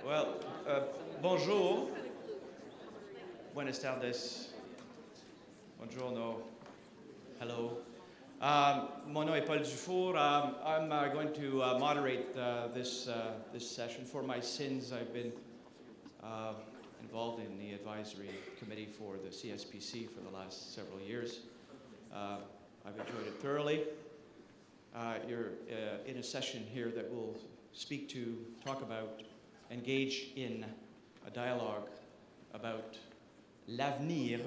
Well, bonjour, buenas tardes, buongiorno, hello. Mon nom est Paul Dufour. I'm going to moderate this session. For my sins, I've been involved in the advisory committee for the CSPC for the last several years. I've enjoyed it thoroughly. You're in a session here that will talk about, engage in a dialogue about l'avenir,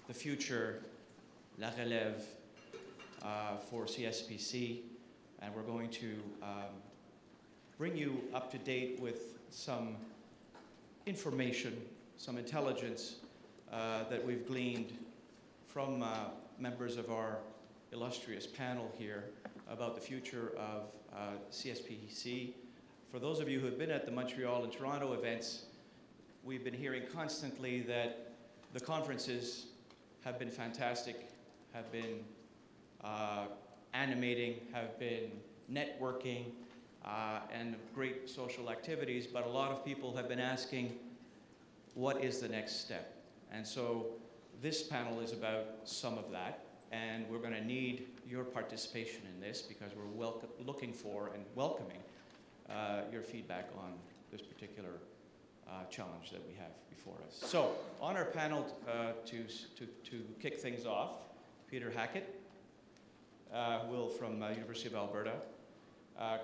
the future, la relève for CSPC, and we're going to bring you up to date with some information, some intelligence that we've gleaned from members of our illustrious panel here about the future of CSPC. For those of you who have been at the Montreal and Toronto events, we've been hearing constantly that the conferences have been fantastic, have been animating, have been networking, and great social activities, but a lot of people have been asking, what is the next step? And so this panel is about some of that, and we're going to need your participation in this because we're looking for and welcoming your feedback on this particular challenge that we have before us. So on our panel to kick things off, Peter Hackett will from University of Alberta.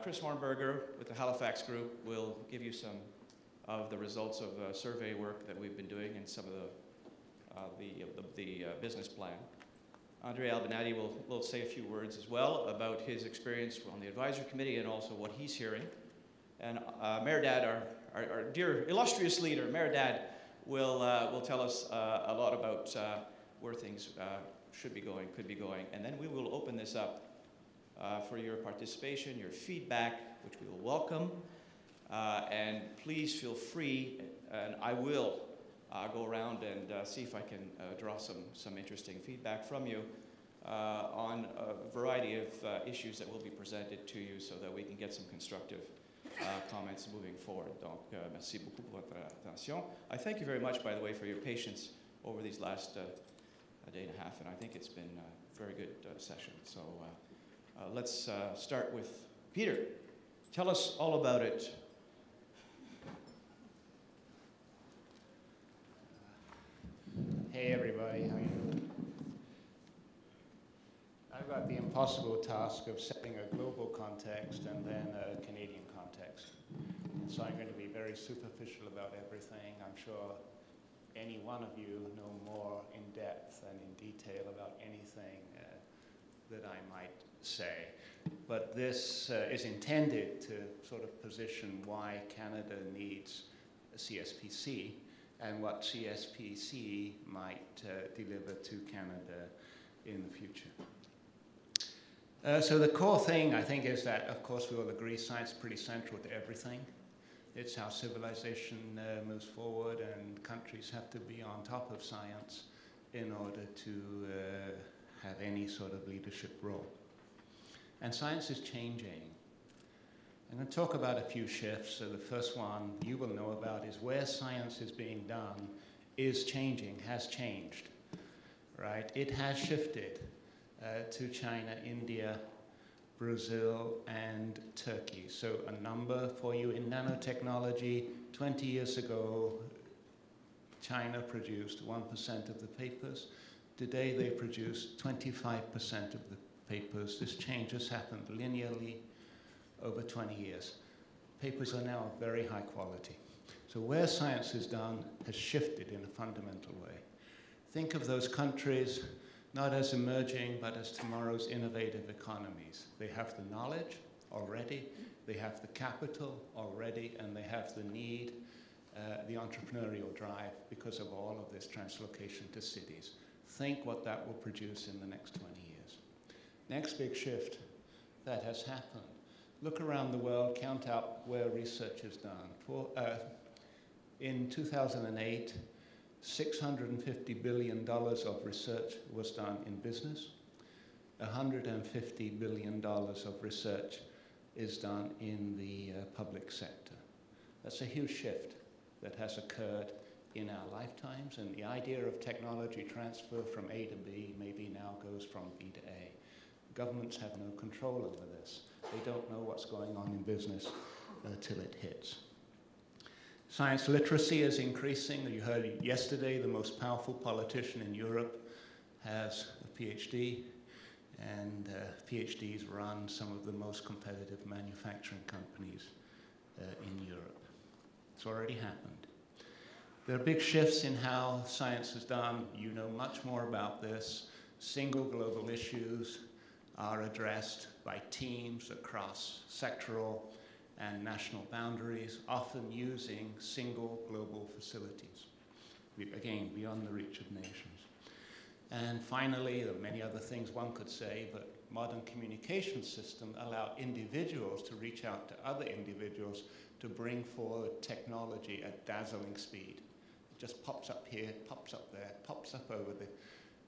Chris Hornberger with the Halifax Group will give you some of the results of survey work that we've been doing and some of the business plan. Andre Albinati will say a few words as well about his experience on the advisory committee and also what he's hearing. And Mayor Dad, our dear illustrious leader, Mayor Dad, will tell us a lot about where things should be going, could be going. And then we will open this up for your participation, your feedback, which we will welcome. And please feel free, and I will go around and see if I can draw some interesting feedback from you on a variety of issues that will be presented to you so that we can get some constructive comments moving forward. Donc, merci beaucoup pour votre attention. I thank you very much, by the way, for your patience over these last a day and a half, and I think it's been a very good session. So let's start with Peter. Tell us all about it. Hey everybody, how are you? I've got the impossible task of setting a global context and then a Canadian context. So I'm going to be very superficial about everything. I'm sure any one of you know more in depth and in detail about anything that I might say. But this is intended to sort of position why Canada needs a CSPC and what CSPC might deliver to Canada in the future. So the core thing, I think, is that, of course, we all agree science is pretty central to everything. It's how civilization moves forward, and countries have to be on top of science in order to have any sort of leadership role. And science is changing. I'm going to talk about a few shifts. So the first one you will know about is where science is being done is changing, has changed, right? It has shifted to China, India, Brazil, and Turkey. So a number for you in nanotechnology. 20 years ago, China produced 1% of the papers. Today, they produce 25% of the papers. This change has happened linearly over 20 years. Papers are now of very high quality. So where science is done has shifted in a fundamental way. Think of those countries not as emerging, but as tomorrow's innovative economies. They have the knowledge already, they have the capital already, and they have the need, the entrepreneurial drive because of all of this translocation to cities. Think what that will produce in the next 20 years. Next big shift that has happened. Look around the world, count out where research is done. In 2008, $650 billion of research was done in business. $150 billion of research is done in the public sector. That's a huge shift that has occurred in our lifetimes, and the idea of technology transfer from A to B maybe now goes from B to A. Governments have no control over this. They don't know what's going on in business till it hits. Science literacy is increasing. You heard yesterday the most powerful politician in Europe has a PhD, and PhDs run some of the most competitive manufacturing companies in Europe. It's already happened. There are big shifts in how science is done. You know much more about this. Single global issues are addressed by teams across sectoral and national boundaries, often using single global facilities, again, beyond the reach of nations. And finally, there are many other things one could say, but modern communication systems allow individuals to reach out to other individuals to bring forward technology at dazzling speed. It just pops up here, pops up there, pops up over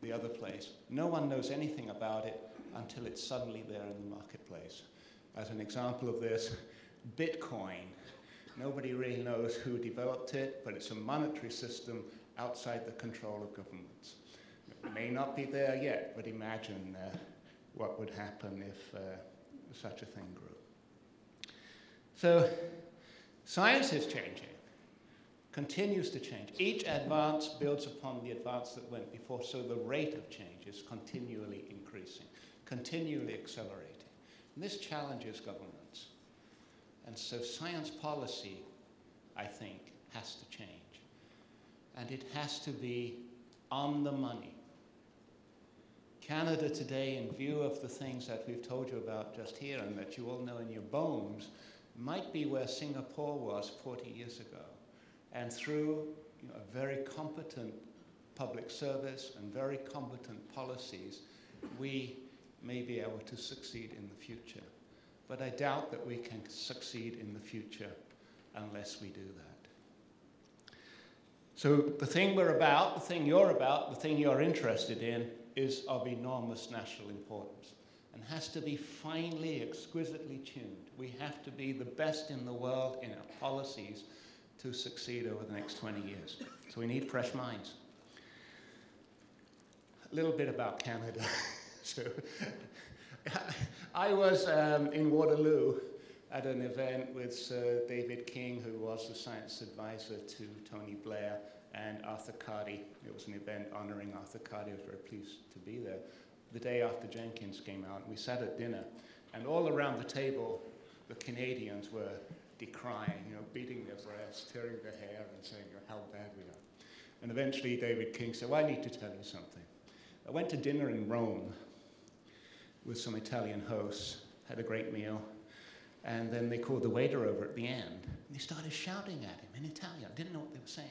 the other place. No one knows anything about it until it's suddenly there in the marketplace. As an example of this, Bitcoin. Nobody really knows who developed it, but it's a monetary system outside the control of governments. It may not be there yet, but imagine what would happen if such a thing grew. So science is changing, continues to change. Each advance builds upon the advance that went before, so the rate of change is continually increasing, continually accelerating. And this challenges governments. And so science policy, I think, has to change. And it has to be on the money. Canada today, in view of the things that we've told you about just here and that you all know in your bones, might be where Singapore was 40 years ago. And through a very competent public service and very competent policies, we may be able to succeed in the future. But I doubt that we can succeed in the future unless we do that. So the thing we're about, the thing you're about, the thing you're interested in is of enormous national importance and has to be finely, exquisitely tuned. We have to be the best in the world in our policies to succeed over the next 20 years. So we need fresh minds. A little bit about Canada. So, I was in Waterloo at an event with Sir David King, who was the science advisor to Tony Blair, and Arthur Carty. It was an event honoring Arthur Carty. I was very pleased to be there. The day after Jenkins came out, we sat at dinner, and all around the table, the Canadians were decrying, beating their breasts, tearing their hair, and saying how bad we are. And eventually David King said, well, I need to tell you something. I went to dinner in Rome with some Italian hosts, had a great meal, and then they called the waiter over at the end, and they started shouting at him in Italian. I didn't know what they were saying.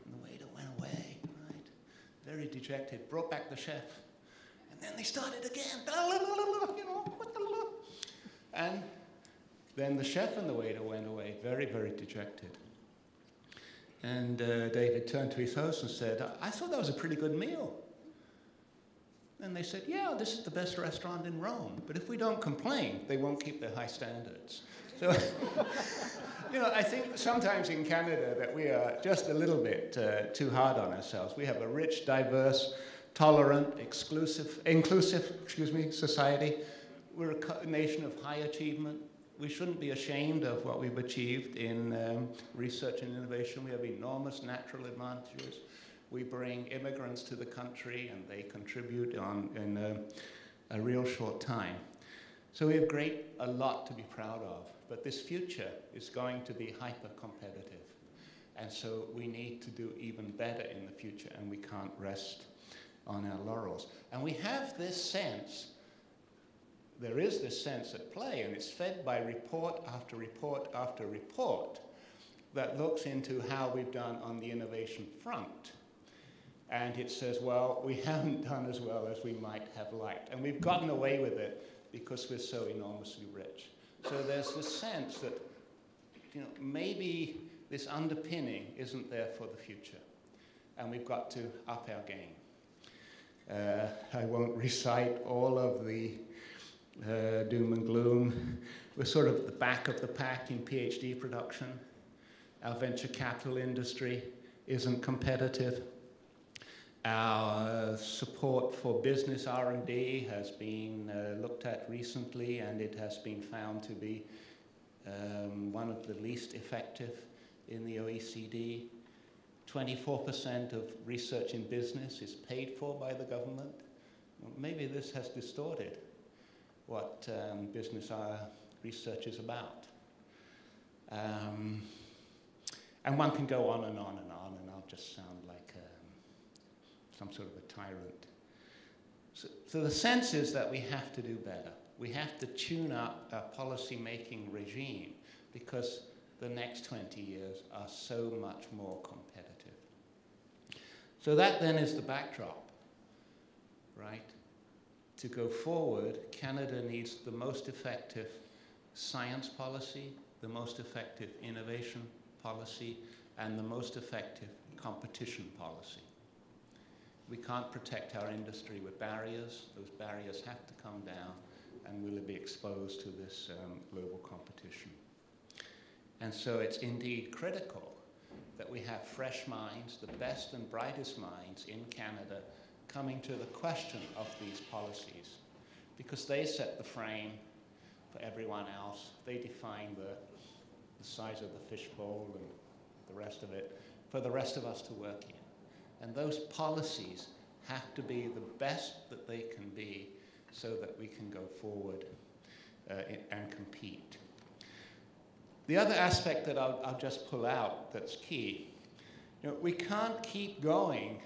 And the waiter went away, right? Very dejected, brought back the chef, and then they started again, and then the chef and the waiter went away, very, very dejected. And David turned to his host and said, I thought that was a pretty good meal. And they said, yeah, this is the best restaurant in Rome. But if we don't complain, they won't keep their high standards. So, I think sometimes in Canada that we are just a little bit too hard on ourselves. We have a rich, diverse, tolerant, inclusive society. We're a nation of high achievement. We shouldn't be ashamed of what we've achieved in research and innovation. We have enormous natural advantages. We bring immigrants to the country, and they contribute in a real short time. So we have a lot to be proud of. But this future is going to be hyper-competitive. And so we need to do even better in the future, and we can't rest on our laurels. And we have this sense, there is this sense at play, and it's fed by report after report after report that looks into how we've done on the innovation front. And it says, well, we haven't done as well as we might have liked. And we've gotten away with it because we're so enormously rich. So there's this sense that, maybe this underpinning isn't there for the future. And we've got to up our game. I won't recite all of the doom and gloom. We're sort of at the back of the pack in PhD production. Our venture capital industry isn't competitive. Our support for business R&D has been looked at recently, and it has been found to be one of the least effective in the OECD. 24% of research in business is paid for by the government. Well, maybe this has distorted what business research is about. And one can go on and on and on, and I'll just sound like some sort of a tyrant. So the sense is that we have to do better. We have to tune up our policy-making regime, because the next 20 years are so much more competitive. So that then is the backdrop, right? To go forward, Canada needs the most effective science policy, the most effective innovation policy, and the most effective competition policy. We can't protect our industry with barriers. Those barriers have to come down, and we'll be exposed to this global competition. And so it's indeed critical that we have fresh minds, the best and brightest minds in Canada, coming to the question of these policies, because they set the frame for everyone else. They define the size of the fishbowl and the rest of it for the rest of us to work in. And those policies have to be the best that they can be, so that we can go forward and compete. The other aspect that I'll just pull out that's key, we can't keep going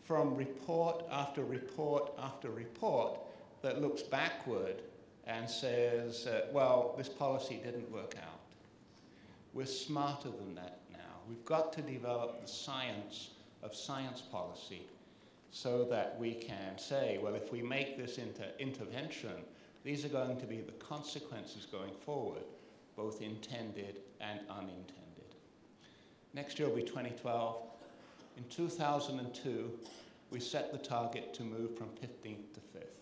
from report after report after report that looks backward and says, well, this policy didn't work out. We're smarter than that now. We've got to develop the science of science policy, so that we can say, well, if we make this intervention, these are going to be the consequences going forward, both intended and unintended. Next year will be 2012. In 2002, we set the target to move from 15th to 5th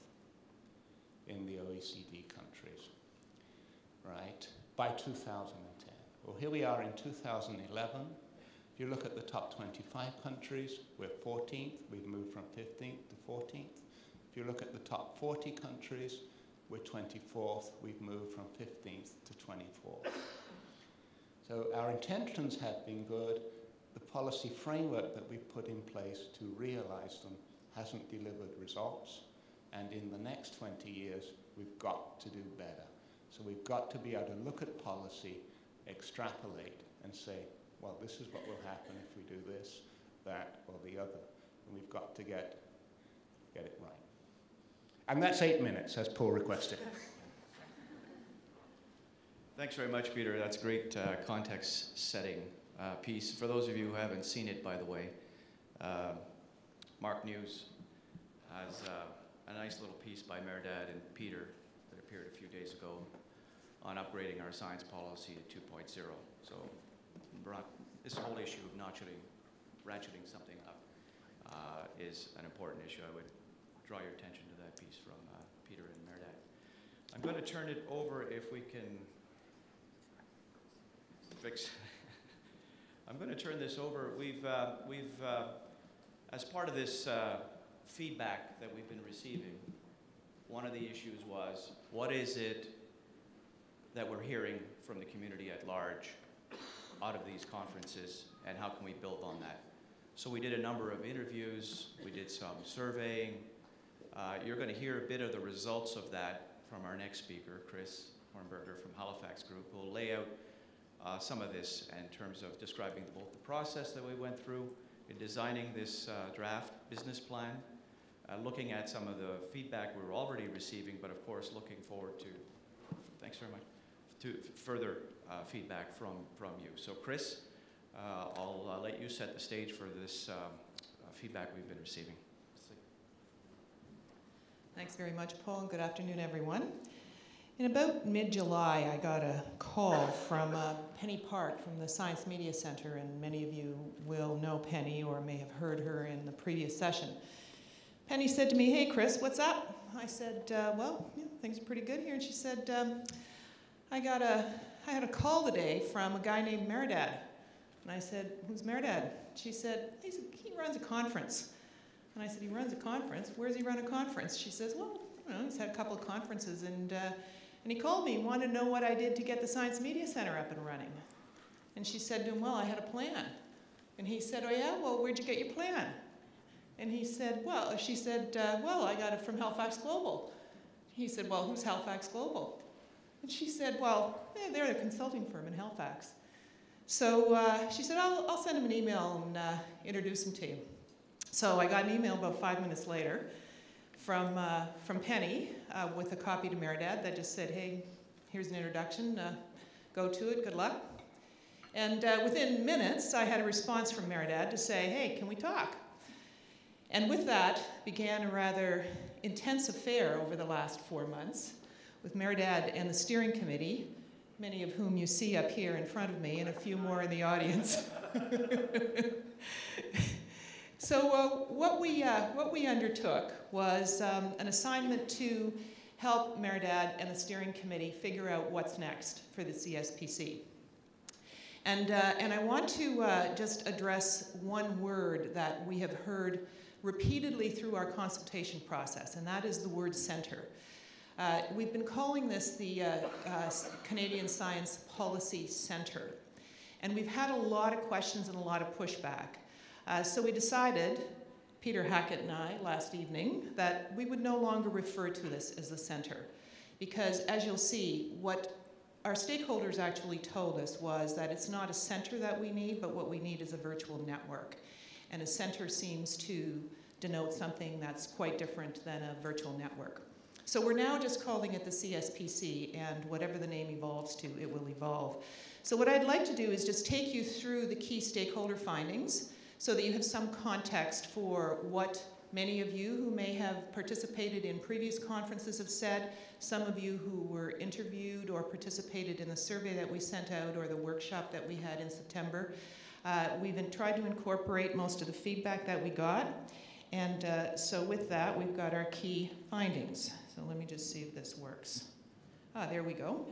in the OECD countries, right, by 2010. Well, here we are in 2011. If you look at the top 25 countries, we're 14th. We've moved from 15th to 14th. If you look at the top 40 countries, we're 24th. We've moved from 15th to 24th. So our intentions have been good. The policy framework that we've put in place to realize them hasn't delivered results. And in the next 20 years, we've got to do better. So we've got to be able to look at policy, extrapolate, and say, well, this is what will happen if we do this, that, or the other. And we've got to get it right. And that's 8 minutes, as Paul requested. Thanks very much, Peter. That's great context-setting piece. For those of you who haven't seen it, by the way, Mark News has a nice little piece by Merdad and Peter that appeared a few days ago on upgrading our science policy to 2.0. So this whole issue of ratcheting something up is an important issue. I would draw your attention to that piece from Peter and Merdad. I'm going to turn it over, if we can fix. I'm going to turn this over. We've as part of this feedback that we've been receiving, one of the issues was, what is it that we're hearing from the community at large out of these conferences, and how can we build on that? So we did a number of interviews, we did some surveying. You're going to hear a bit of the results of that from our next speaker, Chris Hornberger from Halifax Group, who will lay out some of this in terms of describing both the process that we went through in designing this draft business plan, looking at some of the feedback we were already receiving, but of course looking forward to, thanks very much, to further feedback from you. So Chris, I'll let you set the stage for this feedback we've been receiving. Thanks very much, Paul, and good afternoon, everyone. In about mid-July, I got a call from Penny Park from the Science Media Center, and many of you will know Penny or may have heard her in the previous session. Penny said to me, "Hey, Chris, what's up?" I said, well, yeah, things are pretty good here. And she said, I had a call today from a guy named Merdad. And I said, who's Merdad? She said, he runs a conference. And I said, he runs a conference? Where does he run a conference? She says, well, you know, he's had a couple of conferences, and he called me and wanted to know what I did to get the Science Media Center up and running. And she said to him, well, I had a plan. And he said, oh yeah, well, where'd you get your plan? And he said, well, she said, well, I got it from Halifax Global. He said, well, who's Halifax Global? And she said, well, they're a consulting firm in Halifax. So she said, I'll send him an email and introduce him to you. So I got an email about 5 minutes later from Penny with a copy to Merdad that just said, hey, here's an introduction. Go to it. Good luck. And within minutes, I had a response from Merdad to say, hey, can we talk? And with that began a rather intense affair over the last 4 months with Merdad and the steering committee, many of whom you see up here in front of me and a few more in the audience. So what we undertook was an assignment to help Merdad and the steering committee figure out what's next for the CSPC. And I want to just address one word that we have heard repeatedly through our consultation process, and that is the word centre. We've been calling this the Canadian Science Policy Centre, and we've had a lot of questions and a lot of pushback. So we decided, Peter Hackett and I, last evening, that we would no longer refer to this as the centre, because as you'll see, what our stakeholders actually told us was that it's not a centre that we need, but what we need is a virtual network. And a centre seems to denote something that's quite different than a virtual network. So we're now just calling it the CSPC, and whatever the name evolves to, it will evolve. So what I'd like to do is just take you through the key stakeholder findings so that you have some context for what many of you who may have participated in previous conferences have said, some of you who were interviewed or participated in the survey that we sent out or the workshop that we had in September. We've tried to incorporate most of the feedback that we got. And so with that, we've got our key findings. So let me just see if this works. There we go.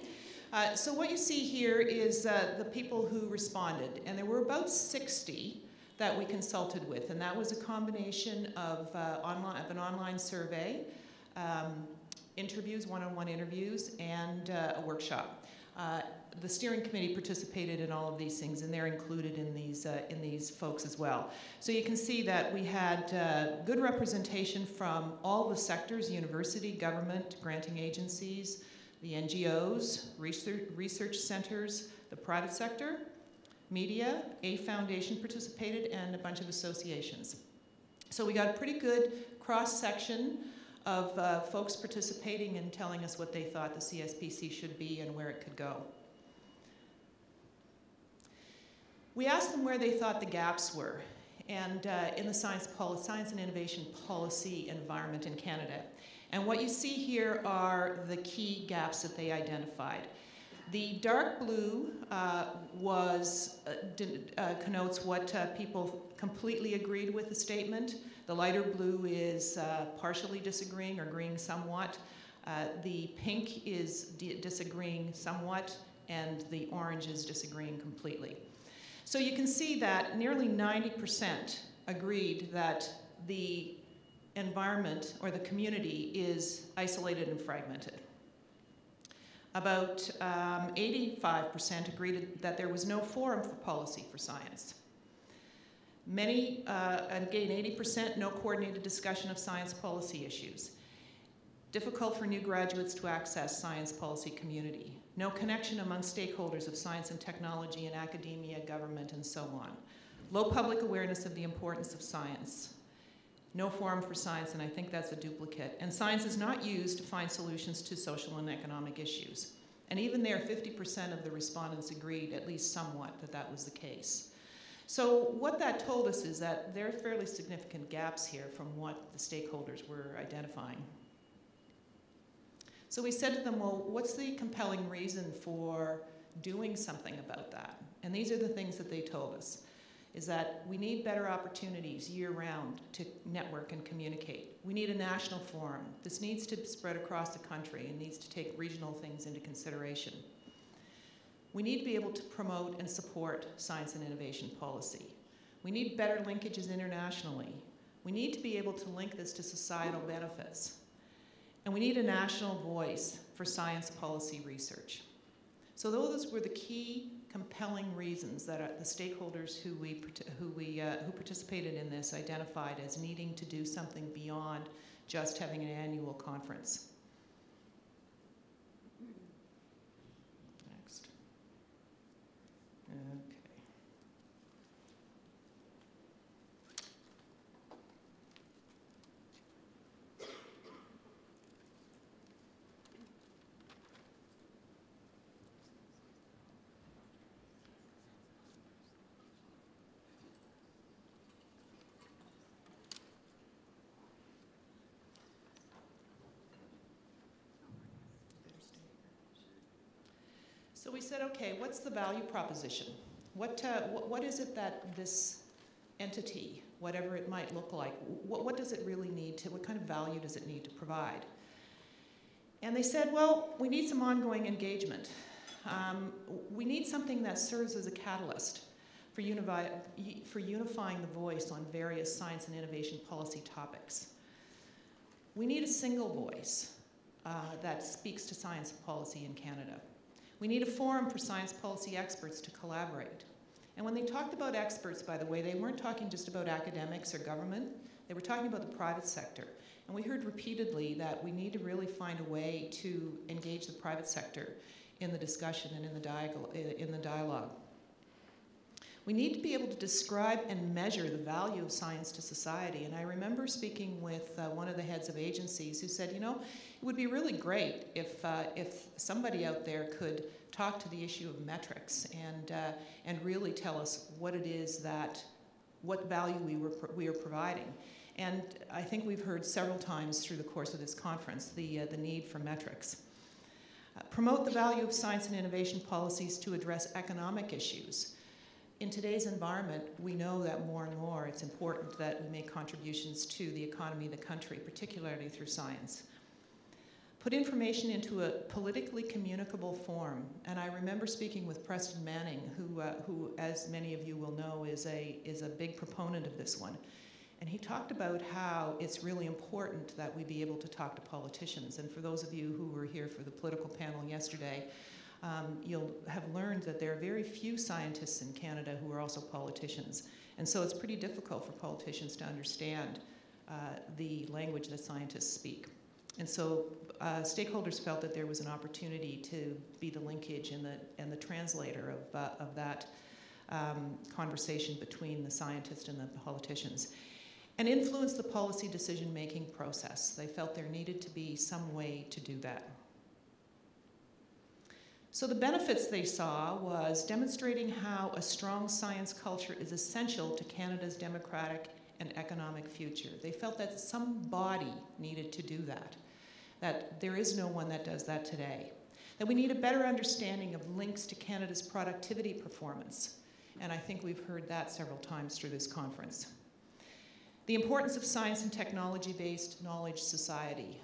So what you see here is the people who responded. And there were about 60 that we consulted with. And that was a combination of an online survey, interviews, one-on-one interviews, and a workshop. The steering committee participated in all of these things, and they're included in these folks as well. So you can see that we had good representation from all the sectors: university, government, granting agencies, the NGOs, research centers, the private sector, media, a foundation participated, and a bunch of associations. So we got a pretty good cross-section of folks participating and telling us what they thought the CSPC should be and where it could go. We asked them where they thought the gaps were and in the science and innovation policy environment in Canada. And what you see here are the key gaps that they identified. The dark blue connotes what people completely agreed with the statement. The lighter blue is partially disagreeing or agreeing somewhat. The pink is disagreeing somewhat, and the orange is disagreeing completely. So you can see that nearly 90% agreed that the environment or the community is isolated and fragmented. About 85% agreed that there was no forum for policy for science. Many, again, 80%, no coordinated discussion of science policy issues. Difficult for new graduates to access science policy community. No connection among stakeholders of science and technology in academia, government, and so on. Low public awareness of the importance of science. No forum for science, and I think that's a duplicate. And science is not used to find solutions to social and economic issues. And even there, 50% of the respondents agreed, at least somewhat, that that was the case. So what that told us is that there are fairly significant gaps here from what the stakeholders were identifying. So we said to them, well, what's the compelling reason for doing something about that? And these are the things that they told us, is that we need better opportunities year-round to network and communicate. We need a national forum. This needs to spread across the country and needs to take regional things into consideration. We need to be able to promote and support science and innovation policy. We need better linkages internationally. We need to be able to link this to societal benefits. And we need a national voice for science policy research. So those were the key compelling reasons that the stakeholders who participated in this identified as needing to do something beyond just having an annual conference. Next. Okay. So we said, okay, what's the value proposition? What is it that this entity, whatever it might look like, what does it really need to, what kind of value does it need to provide? And they said, well, we need some ongoing engagement. We need something that serves as a catalyst for unifying the voice on various science and innovation policy topics. We need a single voice that speaks to science policy in Canada. We need a forum for science policy experts to collaborate. And when they talked about experts, by the way, they weren't talking just about academics or government. They were talking about the private sector. And we heard repeatedly that we need to really find a way to engage the private sector in the discussion and in the dialogue. We need to be able to describe and measure the value of science to society. And I remember speaking with one of the heads of agencies who said, you know, it would be really great if somebody out there could talk to the issue of metrics and really tell us what it is what value we are providing. And I think we've heard several times through the course of this conference the need for metrics. Promote the value of science and innovation policies to address economic issues. In today's environment, we know that more and more it's important that we make contributions to the economy of the country, particularly through science. Put information into a politically communicable form. And I remember speaking with Preston Manning, who as many of you will know, is a big proponent of this one. And he talked about how it's really important that we be able to talk to politicians. And for those of you who were here for the political panel yesterday, you'll have learned that there are very few scientists in Canada who are also politicians. And so it's pretty difficult for politicians to understand the language that scientists speak. And so stakeholders felt that there was an opportunity to be the linkage and the translator of that conversation between the scientists and the politicians, and influence the policy decision-making process. They felt there needed to be some way to do that. So the benefits they saw was demonstrating how a strong science culture is essential to Canada's democratic and economic future. They felt that some body needed to do that there is no one that does that today. That we need a better understanding of links to Canada's productivity performance. And I think we've heard that several times through this conference. The importance of science and technology-based knowledge society.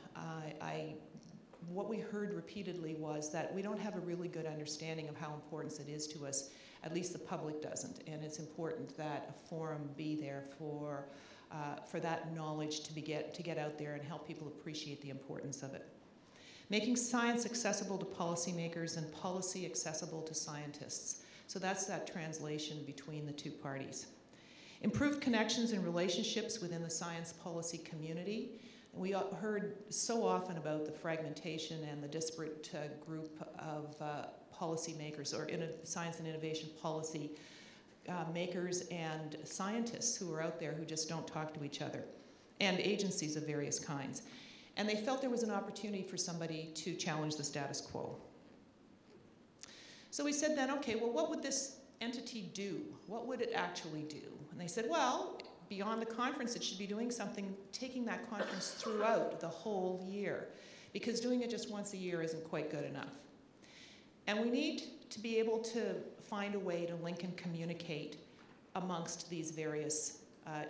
What we heard repeatedly was that we don't have a really good understanding of how important it is to us. At least the public doesn't. And it's important that a forum be there for that knowledge to get out there and help people appreciate the importance of it. Making science accessible to policymakers and policy accessible to scientists. So that's that translation between the two parties. Improved connections and relationships within the science policy community. We heard so often about the fragmentation and the disparate group of policymakers or science and innovation policy makers and scientists who are out there who just don't talk to each other, and agencies of various kinds. And they felt there was an opportunity for somebody to challenge the status quo. So we said then, okay, well, what would this entity do? What would it actually do? And they said, well, beyond the conference, it should be doing something, taking that conference throughout the whole year, because doing it just once a year isn't quite good enough. And we need to be able to find a way to link and communicate amongst these various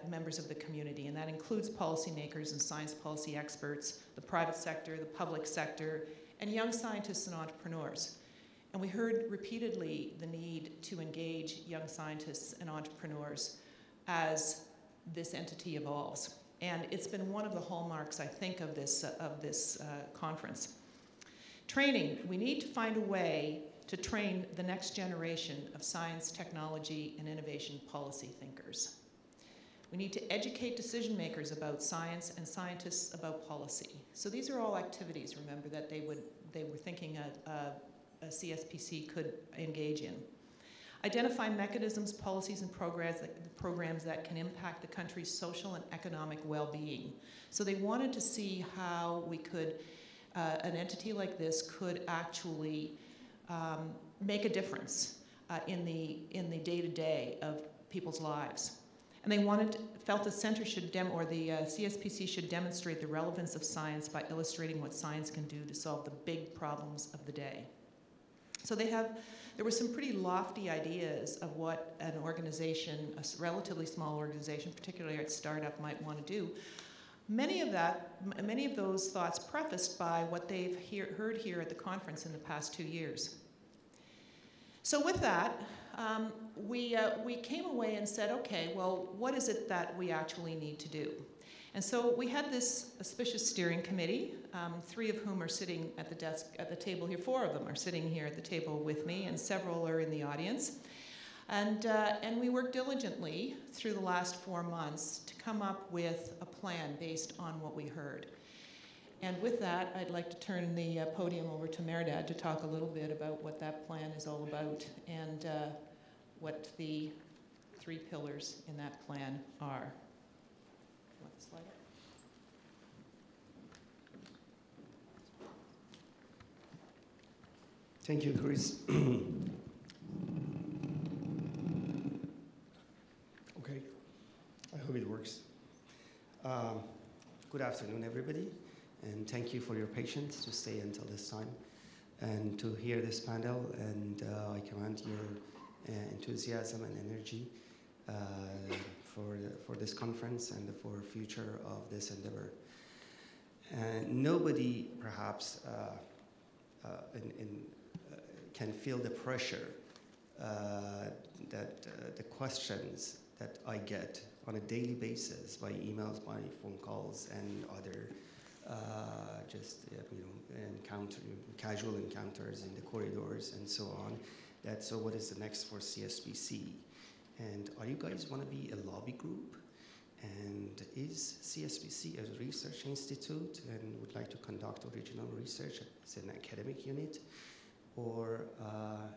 members of the community, and that includes policymakers and science policy experts, the private sector, the public sector, and young scientists and entrepreneurs. And we heard repeatedly the need to engage young scientists and entrepreneurs as this entity evolves. And it's been one of the hallmarks, I think, of this conference. Training. We need to find a way to train the next generation of science, technology, and innovation policy thinkers. We need to educate decision makers about science and scientists about policy. So these are all activities, remember, that they were thinking a CSPC could engage in. Identify mechanisms, policies, and programs that can impact the country's social and economic well-being. So they wanted to see how we could, an entity like this could actually make a difference in the day-to-day of people's lives. And they felt the center should, the CSPC should demonstrate the relevance of science by illustrating what science can do to solve the big problems of the day. So there were some pretty lofty ideas of what an organization, a relatively small organization, particularly a startup, might want to do. Many of those thoughts prefaced by what they've heard here at the conference in the past 2 years. So with that, we came away and said, okay, well, what is it that we actually need to do? And so we had this auspicious steering committee, 3 of whom are sitting at the desk at the table here. 4 of them are sitting here at the table with me, and several are in the audience. And we worked diligently through the last 4 months to come up with a plan based on what we heard. And with that, I'd like to turn the podium over to Mehrdad to talk a little bit about what that plan is all about and what the 3 pillars in that plan are. Want the slide up? Thank you, Chris. Okay, I hope it works. Good afternoon, everybody, and thank you for your patience to stay until this time and to hear this panel, and I commend your enthusiasm and energy for this conference and for the future of this endeavor. Nobody, perhaps, can feel the pressure that the questions that I get on a daily basis by emails, by phone calls, and other casual encounters in the corridors and so on. So what is the next for CSPC? And are you guys want to be a lobby group? And is CSPC a research institute and would like to conduct original research as an academic unit? Or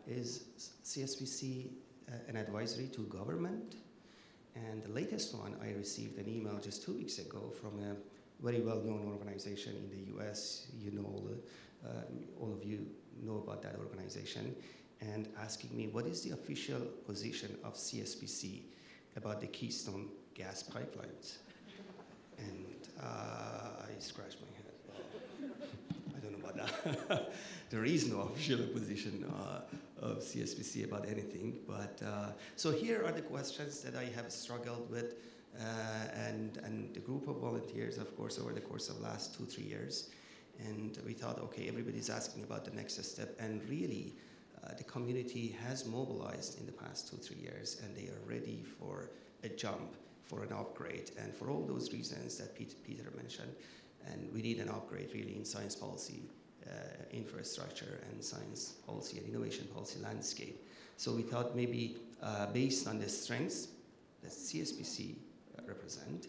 is CSPC an advisory to government? And the latest one, I received an email just 2 weeks ago from a very well-known organization in the US. You know, all of you know about that organization, and asking me, what is the official position of CSPC about the Keystone gas pipelines? And I scratched my head. Well, I don't know about that. There is no official position of CSPC about anything. But so here are the questions that I have struggled with, and the group of volunteers, of course, over the course of the last 2-3 years. And we thought, okay, everybody's asking about the next step, and really, the community has mobilized in the past 2-3 years, and they are ready for a jump, for an upgrade, and for all those reasons that Peter mentioned. And we need an upgrade really in science policy, infrastructure, and science policy and innovation policy landscape. So we thought maybe based on the strengths that CSPC represent,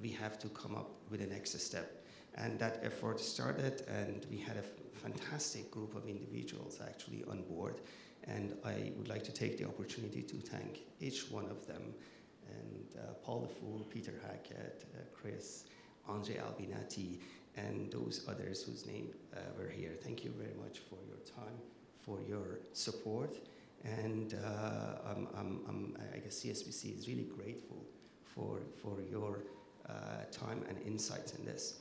we have to come up with the next step. And that effort started, and we had a fantastic group of individuals actually on board. And I would like to take the opportunity to thank each one of them. And Paul DeFool, Peter Hackett, Chris, Andre Albinati, and those others whose name were here. Thank you very much for your time, for your support. And I guess CSPC is really grateful for your time and insights in this.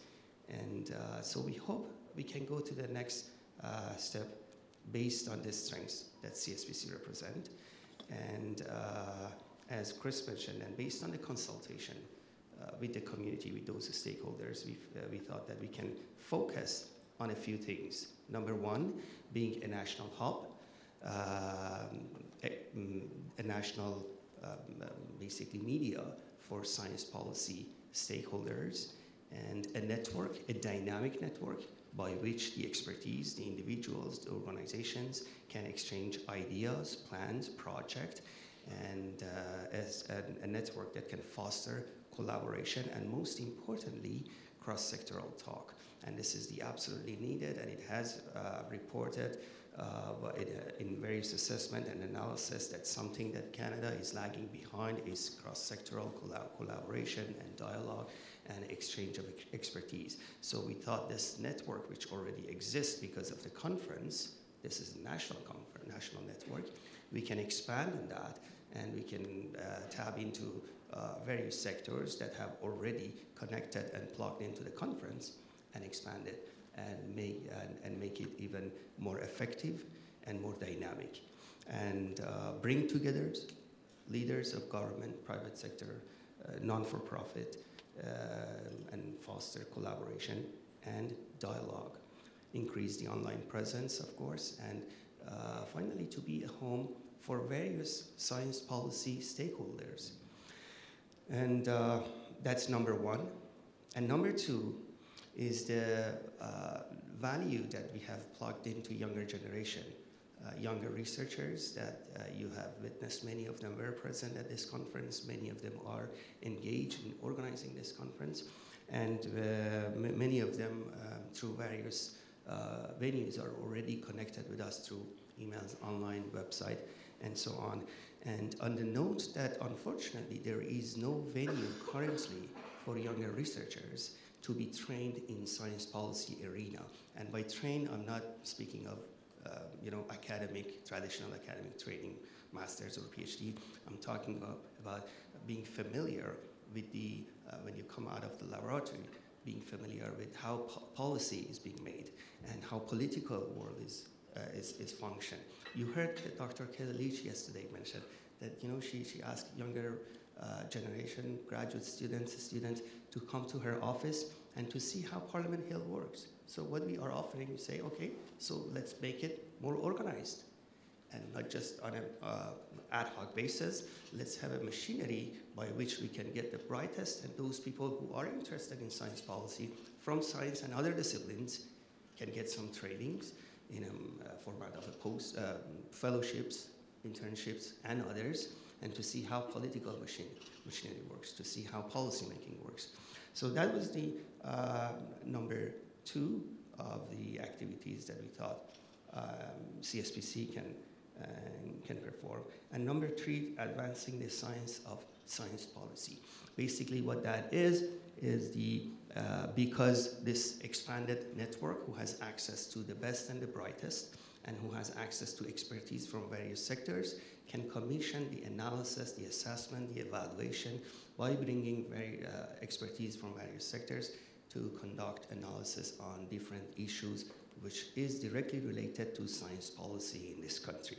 And so we hope we can go to the next step based on the strengths that CSPC represent. And as Chris mentioned, and based on the consultation with the community, with those stakeholders, we thought that we can focus on a few things. Number one, being a national hub a national, basically media for science policy stakeholders, and a network, a dynamic network by which the expertise, the individuals, the organizations can exchange ideas, plans, projects, and as a network that can foster collaboration and, most importantly, cross-sectoral talk. And this is the absolutely needed, and it has reported in various assessment and analysis that something that Canada is lagging behind is cross-sectoral collaboration and dialogue and exchange of expertise. So we thought this network, which already exists because of the conference, this is a national network, we can expand on that, and we can tap into various sectors that have already connected and plugged into the conference and expand it and make it even more effective and more dynamic, and bring together leaders of government, private sector, non-for-profit, and foster collaboration and dialogue. Increase the online presence, of course, and finally to be a home for various science policy stakeholders. And that's number one. And number two is the value that we have plugged into younger generation, younger researchers that you have witnessed. Many of them were present at this conference. Many of them are engaged in organizing this conference. And many of them, through various venues, are already connected with us through emails, online, website, and so on. And on the note that, unfortunately, there is no venue currently for younger researchers to be trained in science policy arena. And by trained, I'm not speaking of traditional academic training, master's or PhD. I'm talking about being familiar with the, when you come out of the laboratory, being familiar with how policy is being made and how political world is function. You heard that Dr. Kedalich yesterday mention that she asked younger generation, graduate students to come to her office and to see how Parliament Hill works. So what we are offering, we say, okay, so let's make it more organized and not just on an ad hoc basis. Let's have a machinery by which we can get the brightest, and those people who are interested in science policy from science and other disciplines can get some trainings in a format of a fellowships, internships, and others, and to see how political machinery works, to see how policymaking works. So that was the number two of the activities that we thought CSPC can perform. And number three, advancing the science of science policy. Basically what that is the, because this expanded network who has access to the best and the brightest and who has access to expertise from various sectors can commission the analysis, the assessment, the evaluation by bringing expertise from various sectors to conduct analysis on different issues which is directly related to science policy in this country.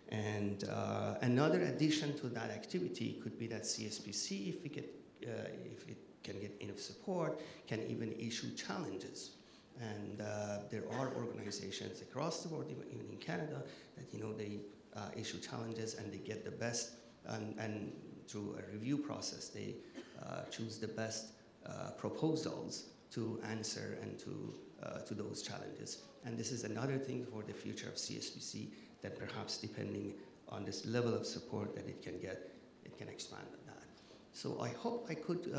And another addition to that activity could be that CSPC, if it can get enough support, can even issue challenges. And there are organizations across the world, even in Canada, that they issue challenges and they get the best, and through a review process, they choose the best proposals to answer and to those challenges. And this is another thing for the future of CSPC that perhaps depending on this level of support that it can get, it can expand on that. So I hope I could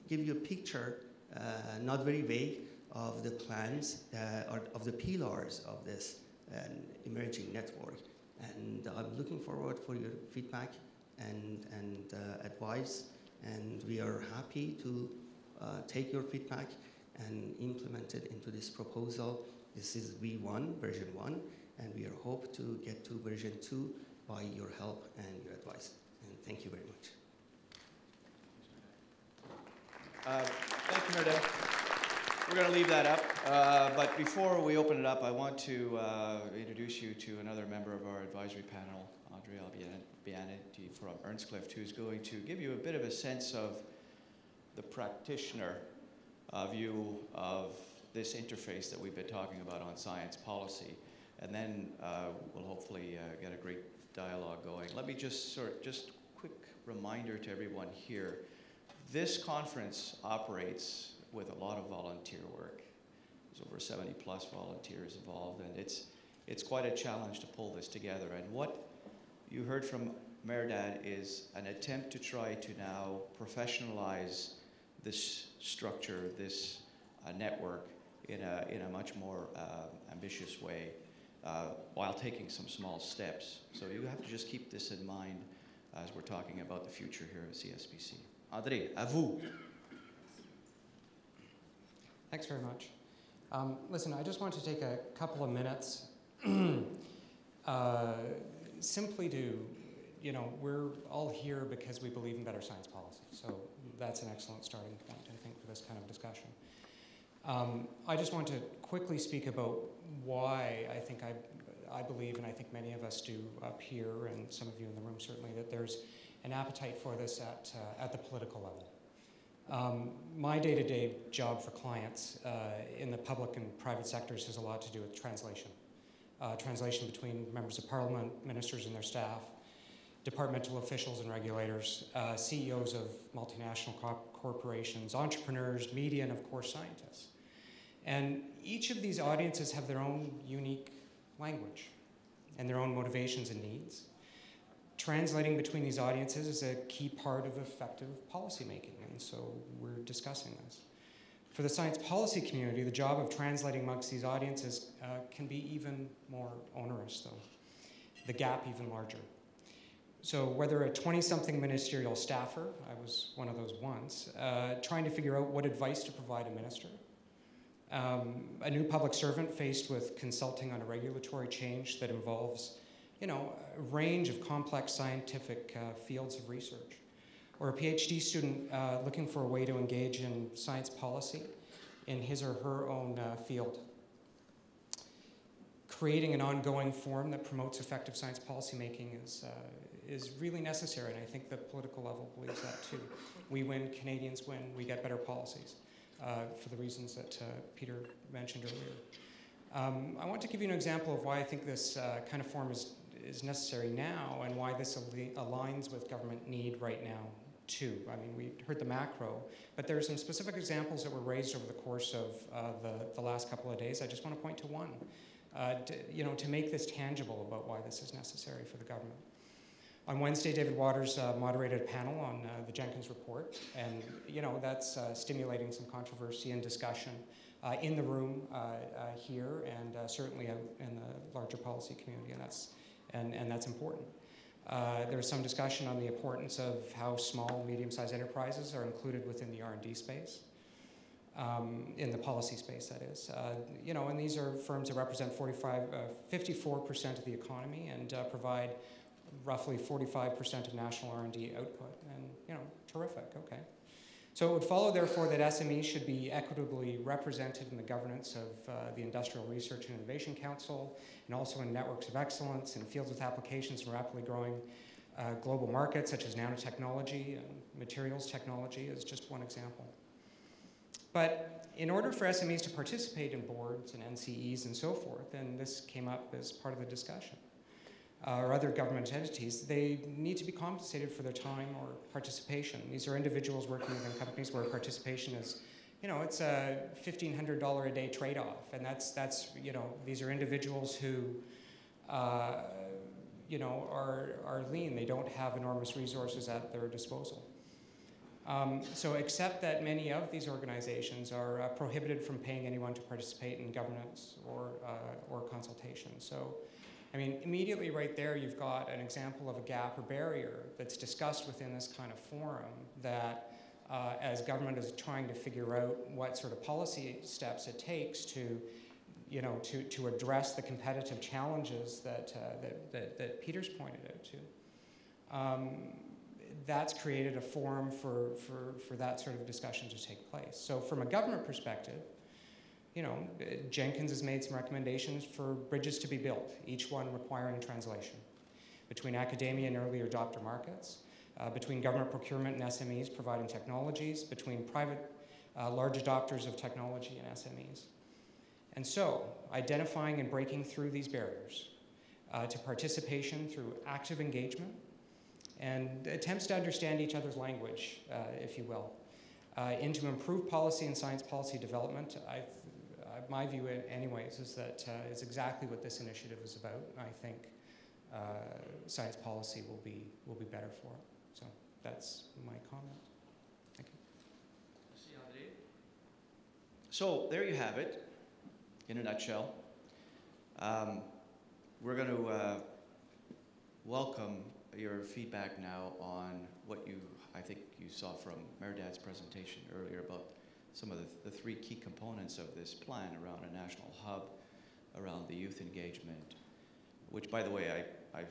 give you a picture, not very vague, of the plans, or of the pillars of this emerging network. And I'm looking forward for your feedback and advice. And we are happy to take your feedback and implement it into this proposal. This is V1, version 1, and we hope to get to version 2 by your help and your advice. And thank you very much. Thank you, Merde. We're going to leave that up, but before we open it up, I want to introduce you to another member of our advisory panel, Andrea Albianetti from Earnscliffe, who's going to give you a bit of a sense of the practitioner view of this interface that we've been talking about on science policy. and then we'll hopefully get a great dialogue going. Let me just quick reminder to everyone here. This conference operates with a lot of volunteer work. There's over 70 plus volunteers involved, and it's quite a challenge to pull this together. And what you heard from Mehrdad is an attempt to try to now professionalize this structure, this network, in a much more ambitious way, while taking some small steps. So you have to just keep this in mind as we're talking about the future here at CSBC. André, à vous. Thanks very much. Listen, I just want to take a couple of minutes simply to, we're all here because we believe in better science policy. So that's an excellent starting point, I think, for this kind of discussion. I just want to quickly speak about why I believe, and I think many of us do up here, and some of you in the room certainly, that there's an appetite for this at the political level. My day-to-day job for clients in the public and private sectors has a lot to do with translation. Translation between members of parliament, ministers and their staff, departmental officials and regulators, CEOs of multinational corporations, entrepreneurs, media, and of course scientists. And each of these audiences have their own unique language and their own motivations and needs. Translating between these audiences is a key part of effective policymaking, and so we're discussing this. For the science policy community, the job of translating amongst these audiences can be even more onerous, though, the gap even larger. So whether a 20-something ministerial staffer, I was one of those once, trying to figure out what advice to provide a minister, a new public servant faced with consulting on a regulatory change that involves, a range of complex scientific fields of research, or a PhD student looking for a way to engage in science policy in his or her own field. Creating an ongoing forum that promotes effective science policy making is really necessary, and I think the political level believes that too. We win, Canadians win, we get better policies for the reasons that Peter mentioned earlier. I want to give you an example of why I think this kind of forum is necessary now, and why this aligns with government need right now too. I mean, we heard the macro, but there are some specific examples that were raised over the course of the last couple of days. I just want to point to one, to make this tangible about why this is necessary for the government. On Wednesday, David Waters moderated a panel on the Jenkins report, and that's stimulating some controversy and discussion in the room here, and certainly out in the larger policy community, and that's important. There's some discussion on the importance of how small, medium-sized enterprises are included within the R&D space, in the policy space, that is. And these are firms that represent 54% of the economy and provide roughly 45% of national R&D output, and terrific, okay. So it would follow, therefore, that SMEs should be equitably represented in the governance of the Industrial Research and Innovation Council, and also in networks of excellence in fields with applications in rapidly growing global markets, such as nanotechnology and materials technology is just one example. But in order for SMEs to participate in boards and NCEs and so forth, and this came up as part of the discussion, or other government entities, they need to be compensated for their time or participation. These are individuals working within companies where participation is, it's a $1,500 a day trade-off, and that's these are individuals who, are lean. They don't have enormous resources at their disposal. So except that many of these organizations are prohibited from paying anyone to participate in governance or consultation. So, I mean, immediately right there, you've got an example of a gap or barrier that's discussed within this kind of forum that, as government is trying to figure out what sort of policy steps it takes to address the competitive challenges that Peter's pointed out to. That's created a forum for that sort of discussion to take place. So from a government perspective, Jenkins has made some recommendations for bridges to be built, each one requiring translation between academia and early adopter markets, between government procurement and SMEs providing technologies, between private large adopters of technology and SMEs. And so, identifying and breaking through these barriers to participation through active engagement and attempts to understand each other's language, if you will, into improved policy and science policy development. My view, anyways, is that is exactly what this initiative is about. I think science policy will be better for it. So that's my comment. Thank you. So there you have it, in a nutshell. We're going to welcome your feedback now on what I think you saw from Mehrdad's presentation earlier about some of the three key components of this plan around a national hub, around the youth engagement, which, by the way, I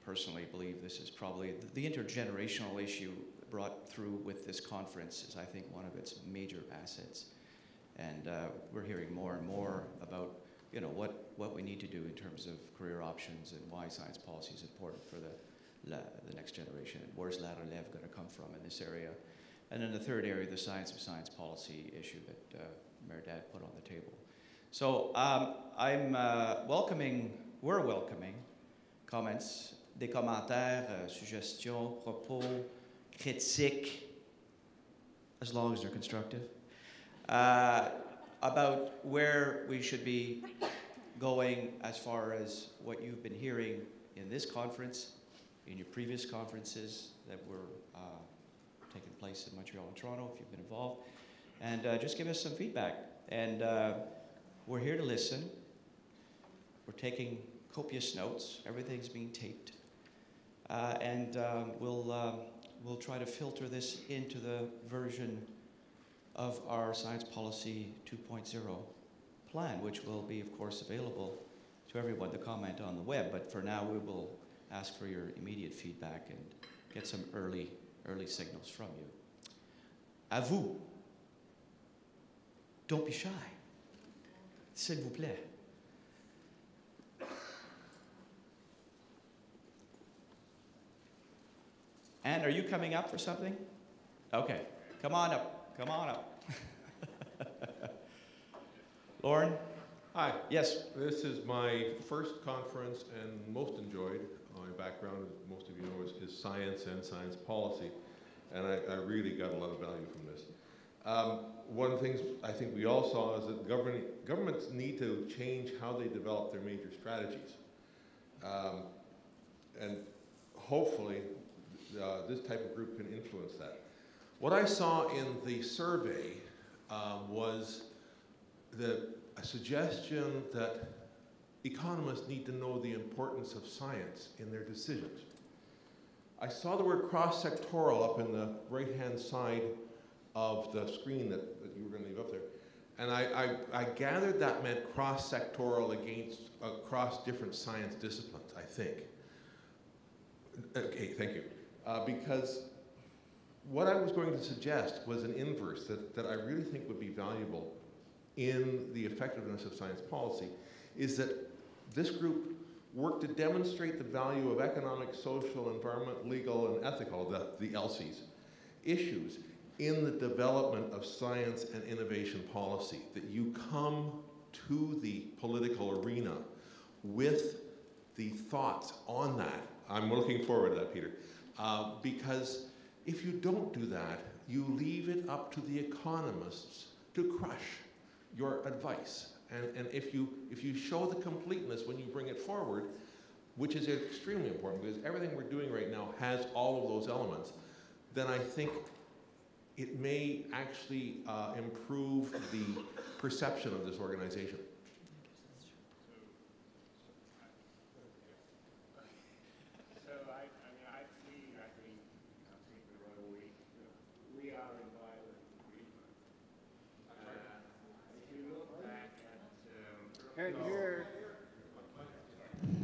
personally believe this is probably the intergenerational issue brought through with this conference is, I think, one of its major assets. And we're hearing more and more about, what we need to do in terms of career options and why science policy is important for the next generation, and where's La Relève going to come from in this area. And then the third area, the science of science policy issue that Mehrdad put on the table. So we're welcoming comments, des commentaires, suggestions, propos, critiques, as long as they're constructive, about where we should be going as far as what you've been hearing in this conference, in your previous conferences that were taking place in Montreal and Toronto, if you've been involved, and just give us some feedback. And we're here to listen. We're taking copious notes. Everything's being taped. And we'll try to filter this into the version of our Science Policy 2.0 plan, which will be, of course, available to everyone to comment on the web. But for now, we will ask for your immediate feedback and get some early signals from you. À vous. Don't be shy. S'il vous plaît. Anne, are you coming up for something? Okay, come on up, come on up. Lauren? Hi. Yes. This is my first conference and most enjoyed. My background, as most of you know, is science and science policy, and I really got a lot of value from this. One of the things I think we all saw is that governments need to change how they develop their major strategies. And hopefully this type of group can influence that. What I saw in the survey was a suggestion that economists need to know the importance of science in their decisions. I saw the word cross-sectoral up in the right-hand side of the screen that you were going to leave up there. And I gathered that meant cross-sectoral across different science disciplines, I think. Okay, thank you. Because what I was going to suggest was an inverse that I really think would be valuable in the effectiveness of science policy, is that this group worked to demonstrate the value of economic, social, environment, legal, and ethical, the ELSIs, issues in the development of science and innovation policy, that you come to the political arena with the thoughts on that. I'm looking forward to that, Peter. Because if you don't do that, you leave it up to the economists to crush your advice. And if you show the completeness when you bring it forward, which is extremely important because everything we're doing right now has all of those elements, then I think it may actually improve the perception of this organization.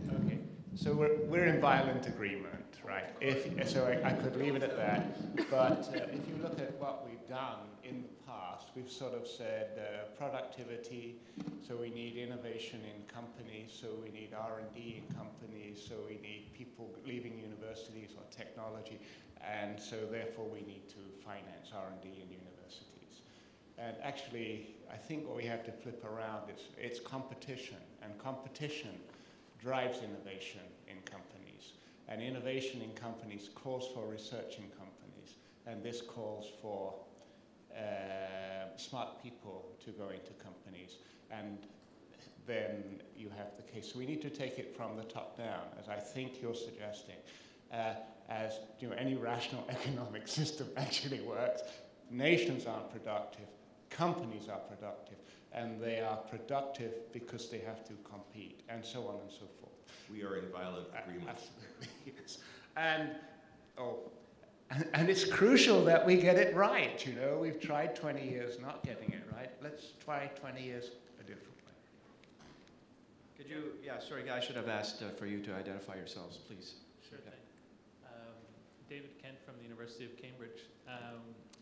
Okay, so we're in violent agreement, right? So I could leave it at that. But if you look at what we've done in the past, we've sort of said productivity, so we need innovation in companies, so we need R&D in companies, so we need people leaving universities or technology, and so therefore we need to finance R&D in universities. And actually, I think what we have to flip around is it's competition, and competition drives innovation in companies. And innovation in companies calls for research in companies, and this calls for smart people to go into companies. And then you have the case. So we need to take it from the top down, as I think you're suggesting. As you know, any rational economic system actually works. Nations aren't productive, companies are productive, and they are productive because they have to compete, and so on and so forth. We are in violent agreement. Absolutely, yes. And it's crucial that we get it right, you know. We've tried 20 years not getting it right. Let's try 20 years a different way. Could you, yeah, sorry, I should have asked for you to identify yourselves, please. Sure thing. David Kent from the University of Cambridge.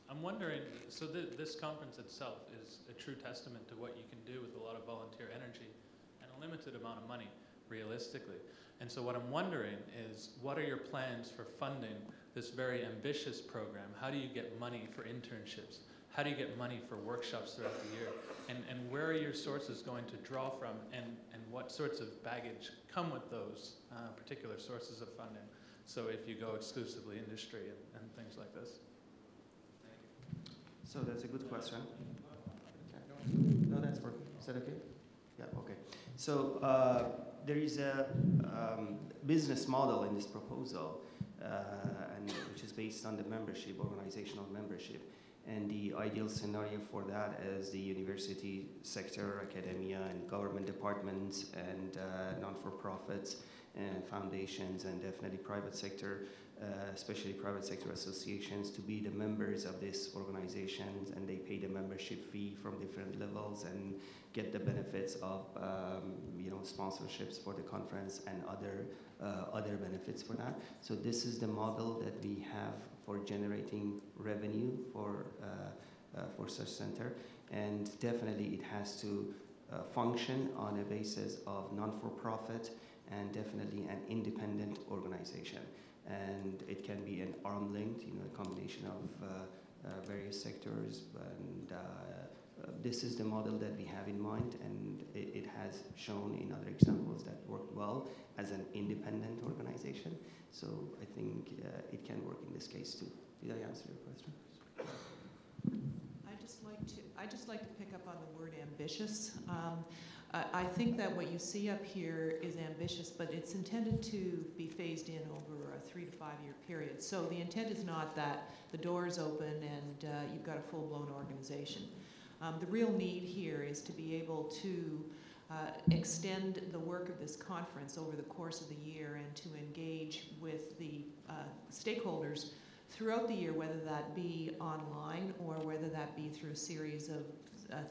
I'm wondering, so this conference itself is a true testament to what you can do with a lot of volunteer energy and a limited amount of money, realistically. And so what I'm wondering is, what are your plans for funding this very ambitious program? How do you get money for internships? How do you get money for workshops throughout the year? And where are your sources going to draw from? And what sorts of baggage come with those particular sources of funding? So if you go exclusively industry and things like this. So that's a good question. No, that's for, is that okay? Yeah, okay. So there is a business model in this proposal, and which is based on the membership, organizational membership. And the ideal scenario for that is the university sector, academia, and government departments, and non-for-profits, and foundations, and definitely private sector, especially private sector associations, to be the members of these organizations, and they pay the membership fee from different levels and get the benefits of sponsorships for the conference and other benefits for that. So this is the model that we have for generating revenue for such center, and definitely it has to function on a basis of non-for-profit and definitely an independent organization. And it can be an arm-linked, a combination of various sectors. And this is the model that we have in mind, and it has shown in other examples that worked well as an independent organization. So I think it can work in this case too. Did I answer your question? I just like to pick up on the word ambitious. I think that what you see up here is ambitious, but it's intended to be phased in over a 3 to 5 year period. So the intent is not that the door is open and you've got a full-blown organization. The real need here is to be able to extend the work of this conference over the course of the year and to engage with the stakeholders throughout the year, whether that be online or whether that be through a series of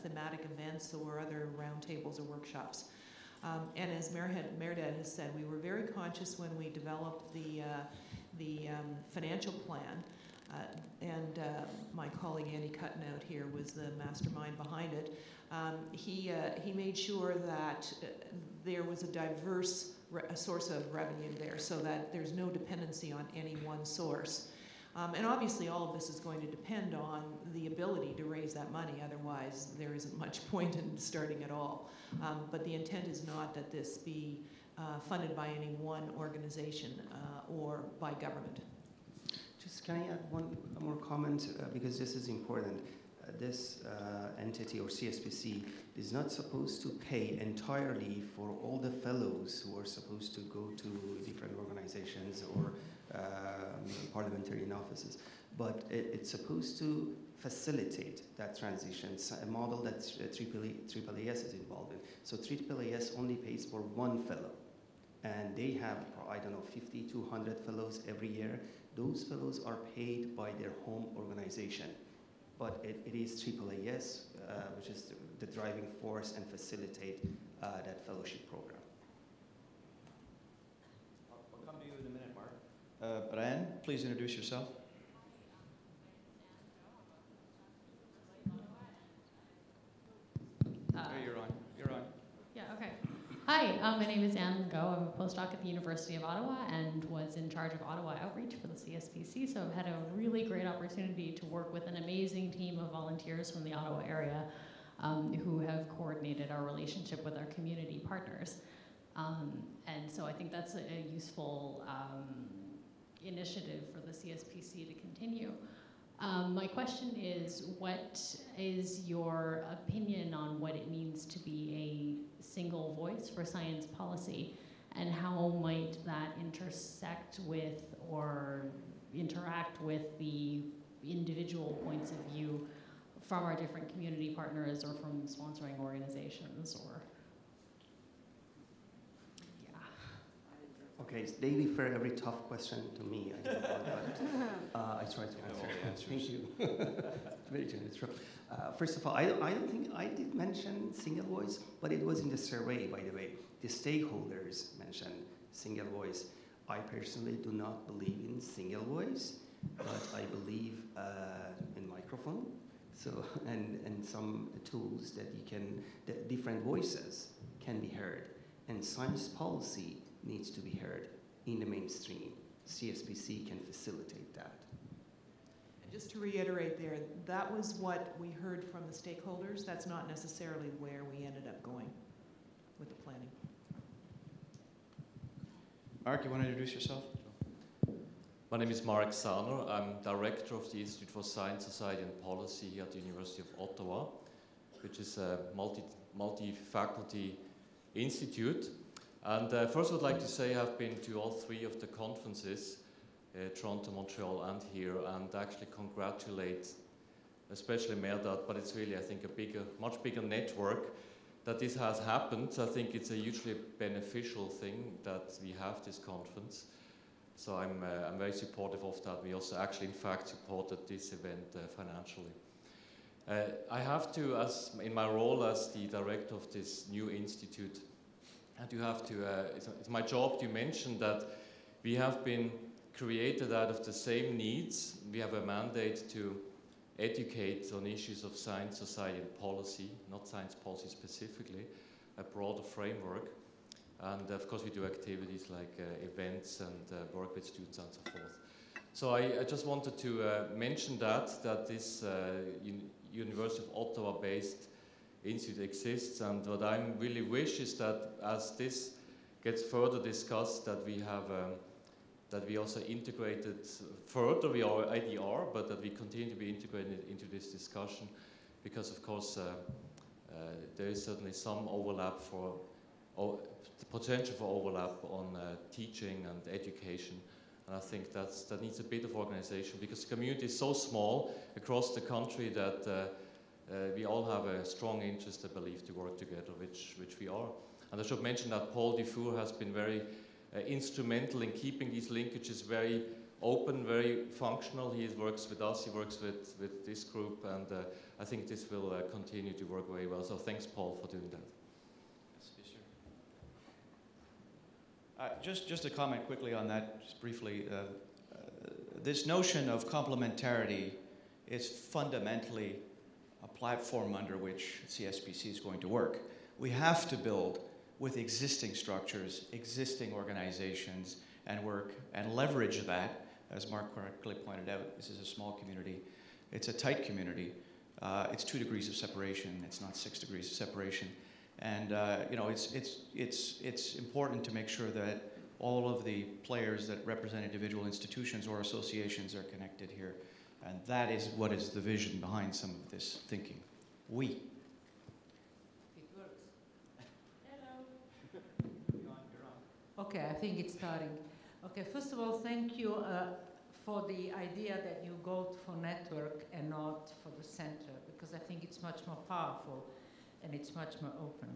thematic events or other roundtables or workshops. And as Mehrdad has said, we were very conscious when we developed the financial plan, and my colleague Andy Cutnout here was the mastermind behind it. He made sure that there was a diverse source of revenue there, so that there's no dependency on any one source. And obviously all of this is going to depend on the ability to raise that money, otherwise there isn't much point in starting at all. But the intent is not that this be funded by any one organization or by government. Just can I add one more comment, because this is important. This entity, or CSPC, is not supposed to pay entirely for all the fellows who are supposed to go to different organizations or parliamentarian offices, but it's supposed to facilitate that transition. It's a model that AAAS is involved in. So AAAS only pays for one fellow, and they have, I don't know, 50 to 100 fellows every year. Those fellows are paid by their home organization, but it is AAAS which is the driving force and facilitate that fellowship program. I'll come to you in a minute, Mark. Brian, please introduce yourself. There, you're on. You're on. Yeah, okay. Hi, my name is Anne Go. I'm a postdoc at the University of Ottawa and was in charge of Ottawa outreach for the CSPC. So I've had a really great opportunity to work with an amazing team of volunteers from the Ottawa area who have coordinated our relationship with our community partners. And so I think that's a useful initiative for the CSPC to continue. My question is, what is your opinion on what it means to be a single voice for science policy, and how might that intersect with or interact with the individual points of view from our different community partners or from sponsoring organizations? Or Okay, they refer every tough question to me. I don't know, but I try to answer. Thank you. Very generous. First of all, I don't think I did mention single voice, but it was in the survey, by the way. The stakeholders mentioned single voice. I personally do not believe in single voice, but I believe in microphone. So and some tools that different voices can be heard, and science policy needs to be heard in the mainstream. CSPC can facilitate that. And just to reiterate there, that was what we heard from the stakeholders. That's not necessarily where we ended up going with the planning. Mark, you want to introduce yourself? My name is Mark Sarner. I'm director of the Institute for Science, Society and Policy here at the University of Ottawa, which is a multi-faculty institute. And first I would like to say I've been to all three of the conferences, Toronto, Montreal, and here, and actually congratulate especially Merdat, but it's really, I think, a much bigger network that this has happened. I think it's a hugely beneficial thing that we have this conference. So I'm very supportive of that. We also actually, in fact, supported this event financially. I have to, in my role as the director of this new institute, I do have to, it's my job to mention that we have been created out of the same needs. We have a mandate to educate on issues of science, society, and policy, not science policy specifically, a broader framework. And of course we do activities like events and work with students and so forth. So I just wanted to mention that this University of Ottawa based institute exists, and what I really wish is that as this gets further discussed, that we have that we also integrate it further. We already are, but that we continue to be integrated into this discussion, because of course there is certainly some overlap the potential for overlap on teaching and education, and I think that needs a bit of organization, because the community is so small across the country that we all have a strong interest, I believe, to work together, which we are. And I should mention that Paul Dufour has been very instrumental in keeping these linkages very open, very functional. He works with us, he works with this group, and I think this will continue to work very well. So thanks, Paul, for doing that. Just to comment quickly on that, just briefly, this notion of complementarity is fundamentally a platform under which CSPC is going to work. We have to build with existing structures, existing organizations, and work and leverage that. As Mark correctly pointed out, this is a small community. It's a tight community. It's 2 degrees of separation. It's not 6 degrees of separation. And you know, it's important to make sure that all of the players that represent individual institutions or associations are connected here. And that is what is the vision behind some of this thinking. We. It works. Hello. You're on. Okay, I think it's starting. Okay, first of all, thank you for the idea that you go for network and not for the center, because I think it's much more powerful and it's much more open.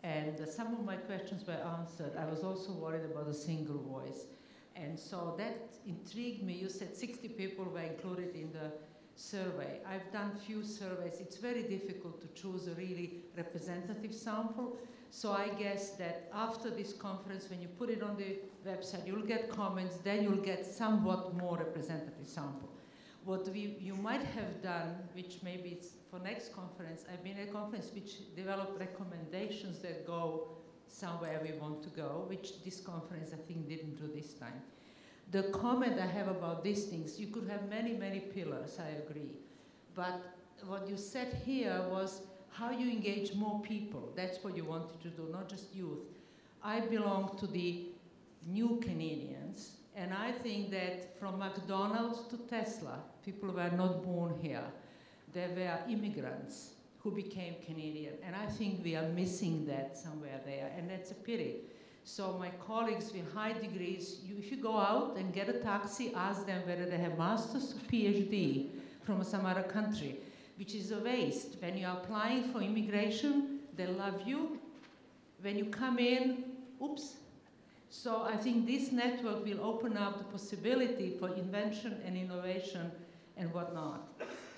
And some of my questions were answered. I was also worried about a single voice. And so that intrigued me. You said 60 people were included in the survey. I've done few surveys. It's very difficult to choose a really representative sample. So I guess that after this conference, when you put it on the website, you'll get comments, then you'll get somewhat more representative sample. What you might have done, which maybe it's for next conference, I've been at a conference which developed recommendations that go somewhere we want to go, which this conference, I think, didn't do this time. The comment I have about these things, you could have many, many pillars, I agree. But what you said here was how you engage more people. That's what you wanted to do, not just youth. I belong to the new Canadians, and I think that from McDonald's to Tesla, people were not born here. They were immigrants who became Canadian, and I think we are missing that somewhere there, and that's a pity. So my colleagues with high degrees, if you go out and get a taxi, ask them whether they have master's or PhD from some other country, which is a waste. When you're applying for immigration, they love you. When you come in, oops. So I think this network will open up the possibility for invention and innovation and whatnot.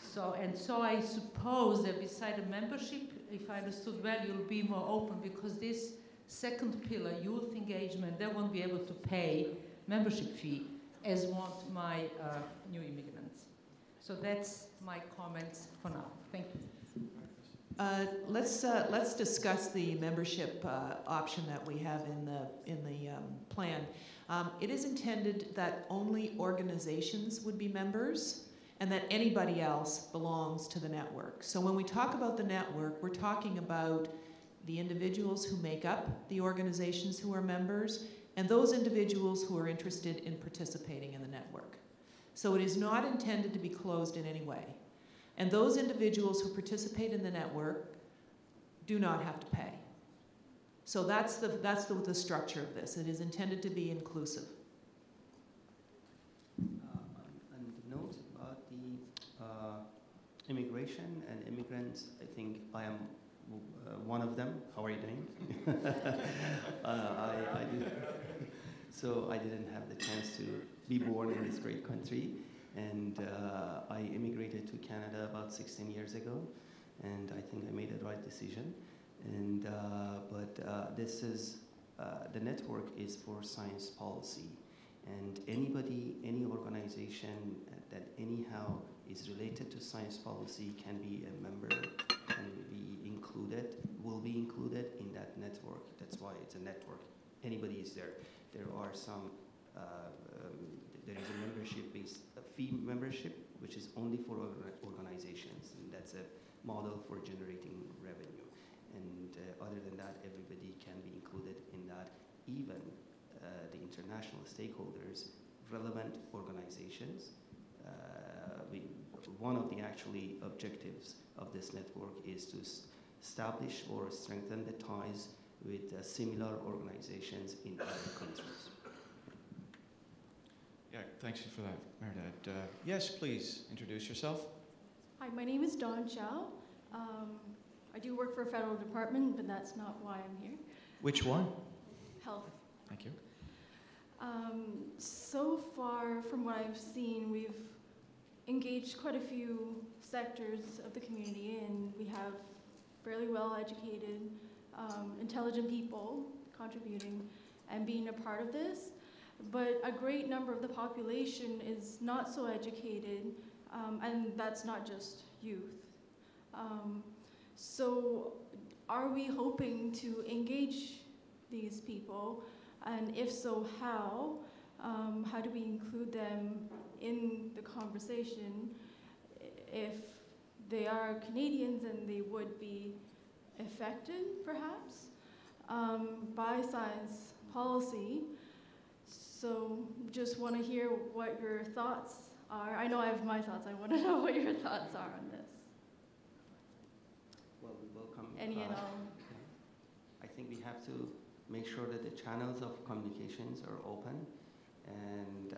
So I suppose that beside the membership, if I understood well, you'll be more open, because this second pillar, youth engagement, they won't be able to pay membership fee, as want my new immigrants. So that's my comments for now. Thank you. Let's discuss the membership option that we have in the plan. It is intended that only organizations would be members, and that anybody else belongs to the network. So when we talk about the network, we're talking about the individuals who make up the organizations who are members, and those individuals who are interested in participating in the network. So it is not intended to be closed in any way. And those individuals who participate in the network do not have to pay. So that's the structure of this. It is intended to be inclusive. On the note about the immigration and immigrants, I think I am one of them. How are you doing? So I didn't have the chance to be born in this great country, and I immigrated to Canada about 16 years ago, and I think I made the right decision. And but this is the network is for science policy, and anybody, any organization that anyhow is related to science policy can be a member, can be included, will be included in that network. That's why it's a network. Anybody is there. There are some, there is a membership-based fee membership, which is only for organizations, and that's a model for generating revenue. And other than that, everybody can be included in that, even the international stakeholders, relevant organizations. One of the actually objectives of this network is to establish or strengthen the ties with similar organizations in other countries. Yeah, thanks for that, Mehrdad. Yes, please introduce yourself. Hi, my name is Dawn Chow. I do work for a federal department, but that's not why I'm here. Which one? Health. Thank you. So far, from what I've seen, we've engaged quite a few sectors of the community, and we have fairly well-educated, intelligent people contributing and being a part of this. But a great number of the population is not so educated, and that's not just youth. So are we hoping to engage these people? And if so, how? How do we include them in the conversation? If they are Canadians, and they would be affected, perhaps, by science policy. So just want to hear what your thoughts are. I know I have my thoughts. I want to know what your thoughts are on this. Well, we welcome. Any and all. I think we have to make sure that the channels of communications are open. And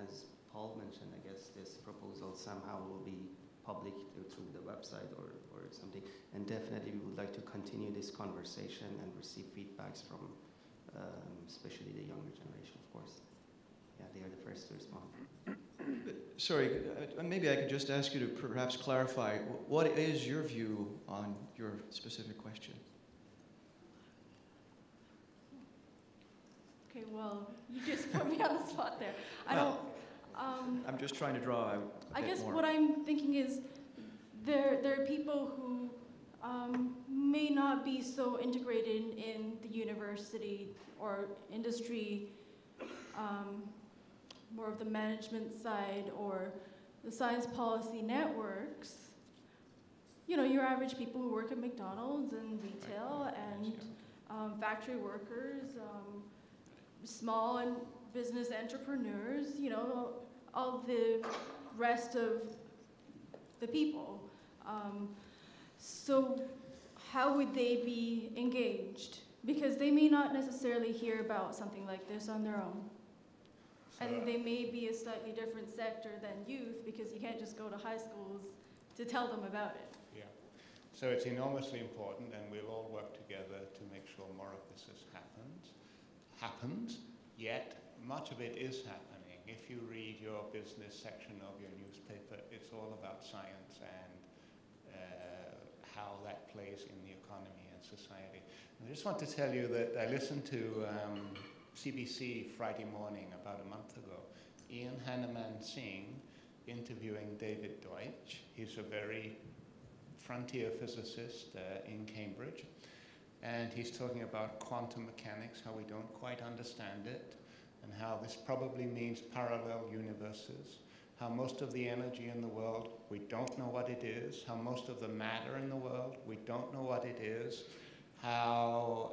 as Paul mentioned, I guess this proposal somehow will be public through the website or something. And definitely we would like to continue this conversation and receive feedbacks from especially the younger generation, of course. Yeah, they are the first to respond. Sorry, maybe I could just ask you to perhaps clarify, what is your view on your specific question? Okay, well, you just put me on the spot there. I'm just trying to draw out a bit guess more. what I'm thinking is there are people who may not be so integrated in the university or industry, more of the management side or the science policy networks, you know, your average people who work at McDonald's and retail and factory workers, small and business entrepreneurs, you know, all the rest of the people. So how would they be engaged? Because they may not necessarily hear about something like this on their own. And they may be a slightly different sector than youth because you can't just go to high schools to tell them about it. Yeah. So it's enormously important, and we'll all work together to make sure more of this happens, yet much of it is happening. If you read your business section of your newspaper, it's all about science and how that plays in the economy and society. I just want to tell you that I listened to CBC Friday morning about a month ago. Ian Hanuman Singh interviewing David Deutsch. He's a very frontier physicist in Cambridge. And he's talking about quantum mechanics, how we don't quite understand it, and how this probably means parallel universes, how most of the energy in the world, we don't know what it is, how most of the matter in the world, we don't know what it is, how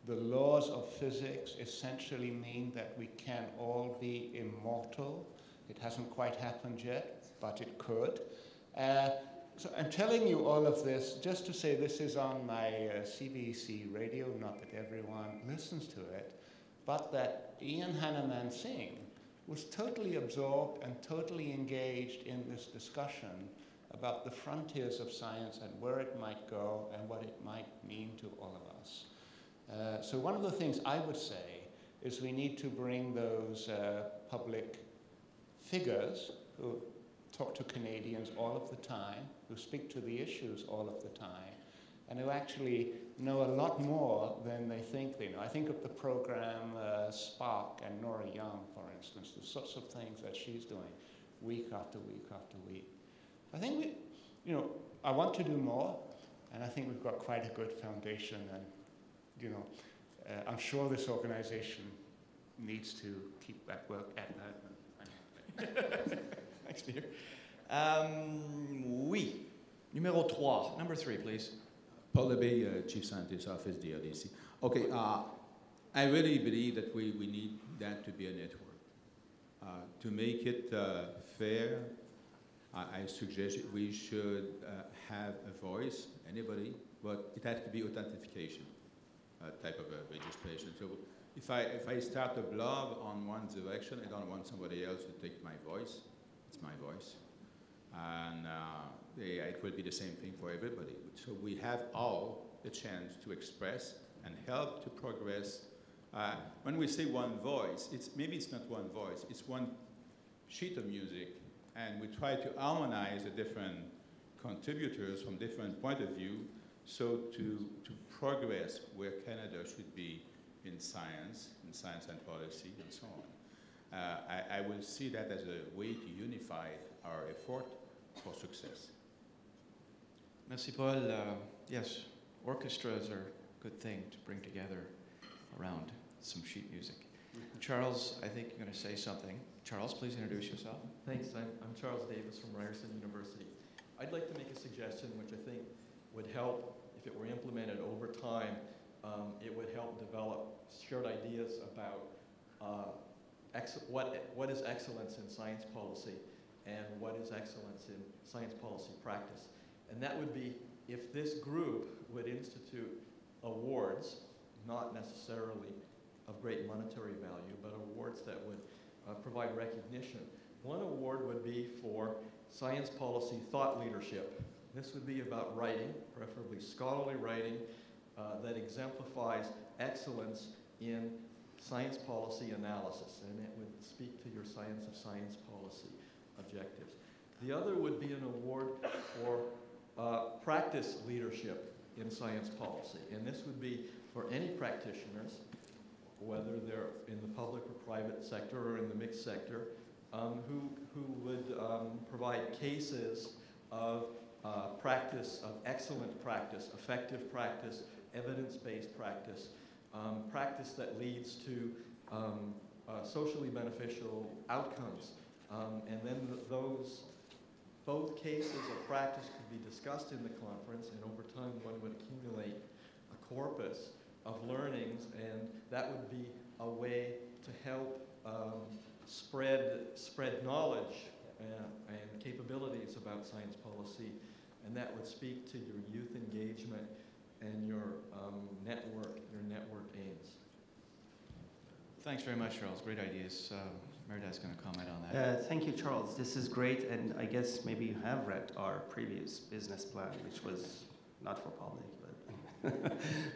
the laws of physics essentially mean that we can all be immortal. It hasn't quite happened yet, but it could. So I'm telling you all of this just to say this is on my CBC radio, not that everyone listens to it, but that Ian Hanuman Singh was totally absorbed and totally engaged in this discussion about the frontiers of science and where it might go and what it might mean to all of us. So one of the things I would say is we need to bring those public figures who talk to Canadians all of the time, who speak to the issues all of the time, and who actually know a lot more than they think they know. I think of the program Spark and Nora Young, for instance, the sorts of things that she's doing week after week after week. I think I want to do more, and I think we've got quite a good foundation, and I'm sure this organization needs to keep that work at that. Thanks, Peter. Oui. Numéro 3. Number 3, please. Paul Lebey, Chief Scientist Office, DRDC. Okay, I really believe that we need that to be a network. To make it fair, I suggest we should have a voice, anybody, but it has to be authentication type of a registration. So if I start a blog on one direction, I don't want somebody else to take my voice. It's my voice. And it will be the same thing for everybody. So we have all the chance to express and help to progress. When we say one voice, maybe it's not one voice, it's one sheet of music, and we try to harmonize the different contributors from different point of view, so to progress where Canada should be in science and policy, and so on. I will see that as a way to unify our effort for success. Merci, Paul. Yes, orchestras are a good thing to bring together around some sheet music. Charles, I think you're going to say something. Charles, please introduce yourself. Thanks. I'm Charles Davis from Ryerson University. I'd like to make a suggestion which I think would help if it were implemented over time. It would help develop shared ideas about what is excellence in science policy and what is excellence in science policy practice. And that would be if this group would institute awards, not necessarily of great monetary value, but awards that would provide recognition. One award would be for science policy thought leadership. This would be about writing, preferably scholarly writing, that exemplifies excellence in science policy analysis, and it would speak to your science of science policy objectives. The other would be an award for practice leadership in science policy, and this would be for any practitioners, whether they're in the public or private sector or in the mixed sector, who would provide cases of practice, of excellent practice, effective practice, evidence-based practice, practice that leads to socially beneficial outcomes. And then both cases of practice could be discussed in the conference, and over time one would accumulate a corpus of learnings, and that would be a way to help spread knowledge and capabilities about science policy, and that would speak to your youth engagement and your network aims. Thanks very much, Charles. Great ideas. Merida's going to comment on that. Thank you, Charles. This is great, and I guess maybe you have read our previous business plan, which was not for public, but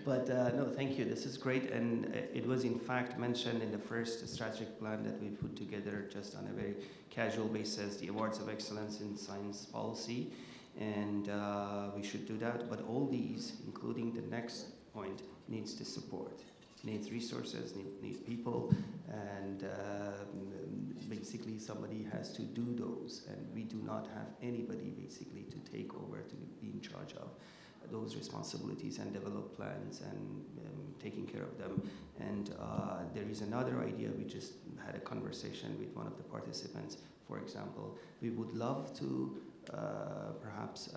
but no, thank you. This is great, and it was in fact mentioned in the first strategic plan that we put together just on a very casual basis, the Awards of Excellence in Science Policy, and we should do that. But all these, including the next point, needs the support. Needs resources, needs people, and basically somebody has to do those, and we do not have anybody basically to take over to be in charge of those responsibilities and develop plans and taking care of them. And there is another idea. We just had a conversation with one of the participants. For example, we would love to perhaps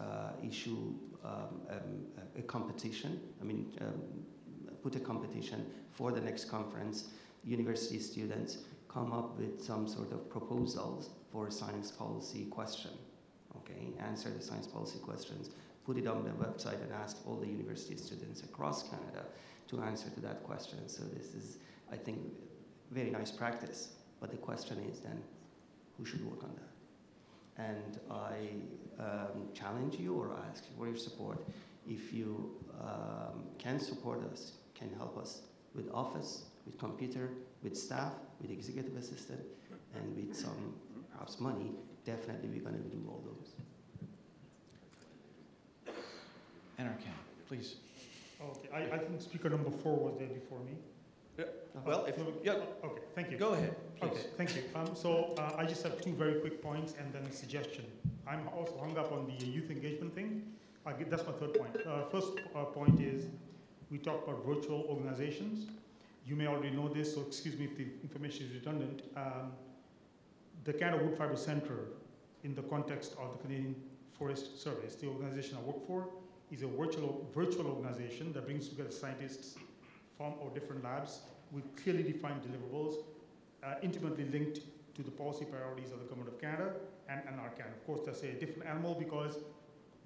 issue a competition. I mean, put a competition for the next conference. University students come up with some sort of proposals for a science policy question. Okay, answer the science policy questions, put it on the website, and ask all the university students across Canada to answer to that question. So this is, I think, very nice practice. But the question is then, who should work on that? And I challenge you or ask for your support. If you can support us, can help us with office, with computer, with staff, with executive assistant, and with some perhaps money, definitely we're going to do all those. Enarcan, please. Okay, I think speaker number 4 was there before me. Yeah. Well, if yeah. Okay, thank you. Go ahead, please. Okay, thank you. I just have 2 very quick points and then a suggestion. I'm also hung up on the youth engagement thing. That's my 3rd point. First point is, we talked about virtual organizations. You may already know this, so excuse me if the information is redundant. The Canada Wood Fiber Centre, in the context of the Canadian Forest Service, the organization I work for, is a virtual organization that brings together scientists from our different labs with clearly defined deliverables, intimately linked to the policy priorities of the Government of Canada and NRCan. Of course, that's a different animal because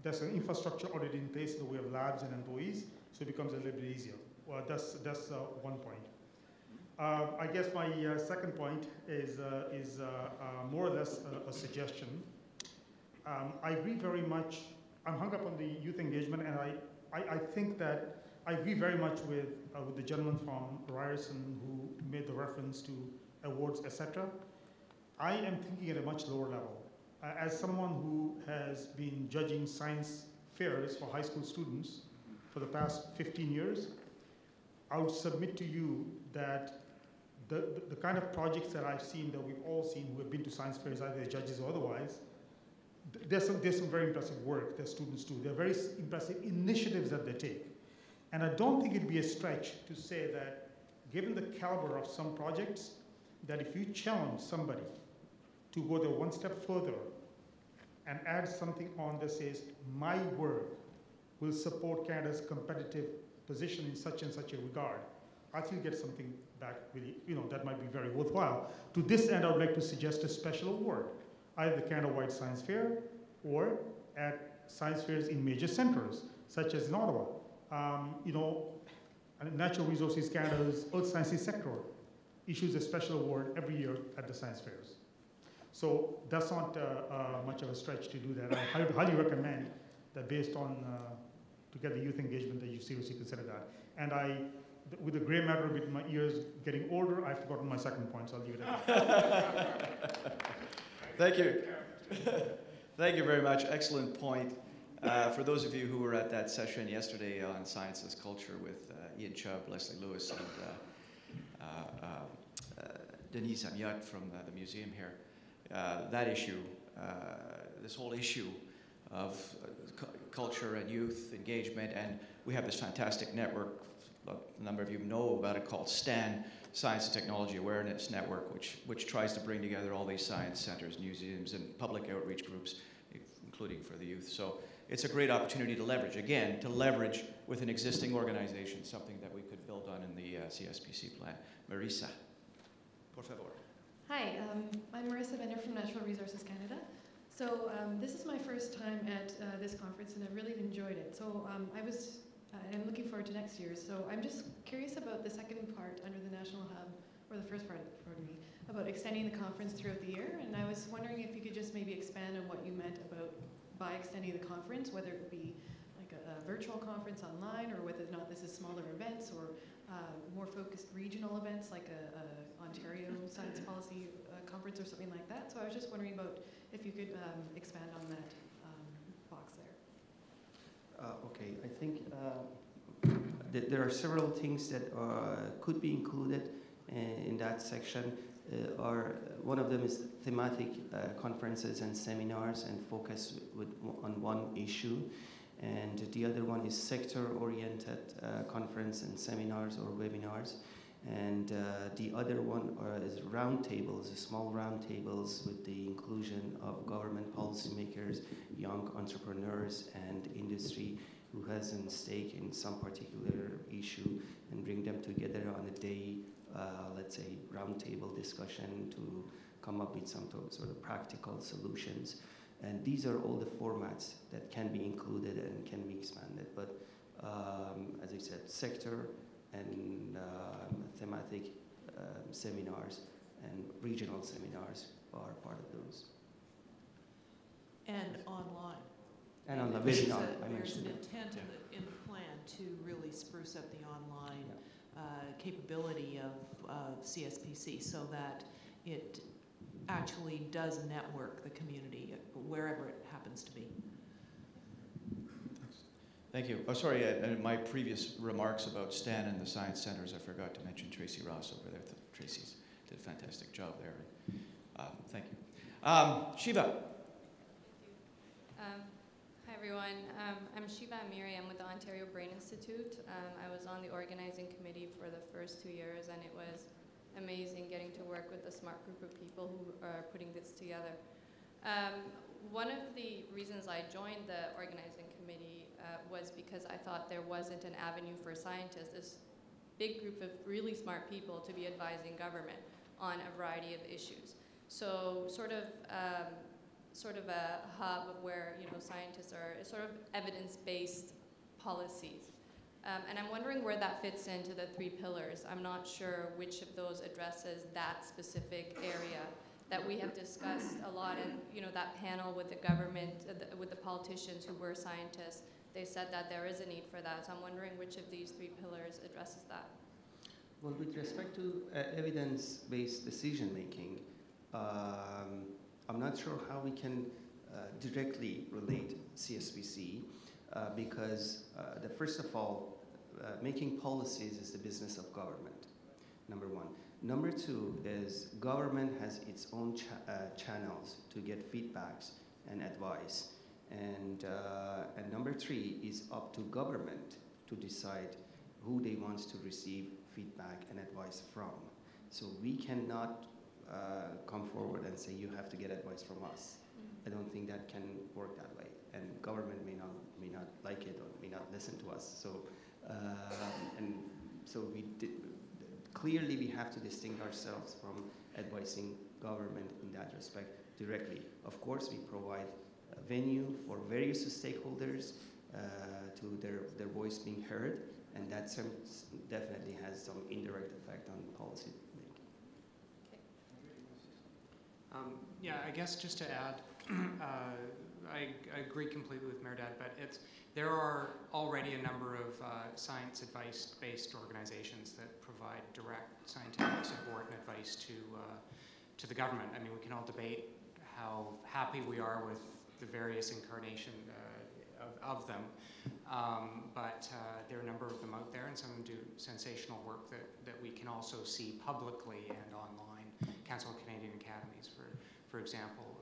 there's an infrastructure already in place in the way of labs and employees, so it becomes a little bit easier. Well, that's one point. I guess my second point is more or less a suggestion. I agree very much. I'm hung up on the youth engagement, and I think that I agree very much with the gentleman from Ryerson who made the reference to awards, etc. I am thinking at a much lower level. As someone who has been judging science fairs for high school students for the past 15 years, I would submit to you that the kind of projects that I've seen, that we've all seen who have been to science fairs, either as judges or otherwise, there's some very impressive work that students do. There are very impressive initiatives that they take. And I don't think it'd be a stretch to say that, given the caliber of some projects, that if you challenge somebody to go there one step further and add something on that says, my work will support Canada's competitive position in such and such a regard, I think you get something back really, that might be very worthwhile. To this end, I would like to suggest a special award, either the Canada-wide Science Fair or at science fairs in major centers, such as in Ottawa. Natural Resources Canada's Earth Sciences sector issues a special award every year at the science fairs. So that's not much of a stretch to do that. I highly recommend that, based on to get the youth engagement, that you seriously consider that. And with the gray matter with my ears getting older, I've forgotten my second point, so I'll leave it at that. Thank you. Thank you very much. Excellent point. For those of you who were at that session yesterday on Science as Culture with Ian Chubb, Leslie Lewis, and Denise Amiot from the museum here, that issue, this whole issue culture and youth engagement, and we have this fantastic network, a number of you know about it, called STAN, Science and Technology Awareness Network, which tries to bring together all these science centers, museums, and public outreach groups, including for the youth. So it's a great opportunity to leverage, again, to leverage with an existing organization, something that we could build on in the CSPC plan. Marisa, por favor. Hi, I'm Marissa Bender from Natural Resources Canada. So this is my first time at this conference, and I've really enjoyed it. So I'm looking forward to next year's. So I'm just curious about the second part under the National Hub, or the first part, pardon me, about extending the conference throughout the year. And I was wondering if you could just maybe expand on what you meant by extending the conference, whether it be like a virtual conference online, or whether or not this is smaller events, or more focused regional events like a Ontario Science Policy Conference or something like that. So I was just wondering about if you could expand on that box there. Okay, I think there are several things that could be included in that section. One of them is thematic conferences and seminars and focus on one issue. And the other one is sector-oriented conference and seminars or webinars. And the other one is roundtables, small roundtables with the inclusion of government policymakers, young entrepreneurs, and industry who has a stake in some particular issue, and bring them together on a day, let's say, roundtable discussion to come up with some sort of practical solutions. And these are all the formats that can be included and can be expanded. But as I said, sector and thematic seminars and regional seminars are part of those. And online. And on the There's webinar, I an mentioned it. intent in the plan to really spruce up the online capability of CSPC so that it actually does network the community wherever it happens to be. Thank you. Oh, sorry, in my previous remarks about STAN and the science centers, I forgot to mention Tracy Ross over there. Tracy's did a fantastic job there. Thank you. Shiva. Hi, everyone. I'm Shiva Amiri. I'm with the Ontario Brain Institute. I was on the organizing committee for the first 2 years, and it was amazing getting to work with a smart group of people who are putting this together. One of the reasons I joined the organizing committee was because I thought there wasn't an avenue for scientists, this big group of really smart people, to be advising government on a variety of issues. So sort of a hub where scientists are sort of evidence-based policies. And I'm wondering where that fits into the 3 pillars. I'm not sure which of those addresses that specific area that we have discussed a lot in that panel with the government, with the politicians who were scientists. They said that there is a need for that. So I'm wondering which of these 3 pillars addresses that. Well, with respect to evidence-based decision-making, I'm not sure how we can directly relate CSPC because first of all, making policies is the business of government, number one. Number 2 is government has its own channels to get feedbacks and advice. And number 3 is up to government to decide who they want to receive feedback and advice from. So we cannot come forward and say you have to get advice from us. I don't think that can work that way, and government may not like it or may not listen to us. So clearly we have to distinguish ourselves from advising government in that respect directly. Of course, we provide a venue for various stakeholders to their voice being heard, and that definitely has some indirect effect on policy making. Yeah, I guess just to add, I agree completely with Mehrdad, but there are already a number of science advice-based organizations that provide direct scientific support and advice to the government. I mean, we can all debate how happy we are with the various incarnation of them, but there are a number of them out there, and some of them do sensational work that we can also see publicly and online. Council of Canadian Academies, for example,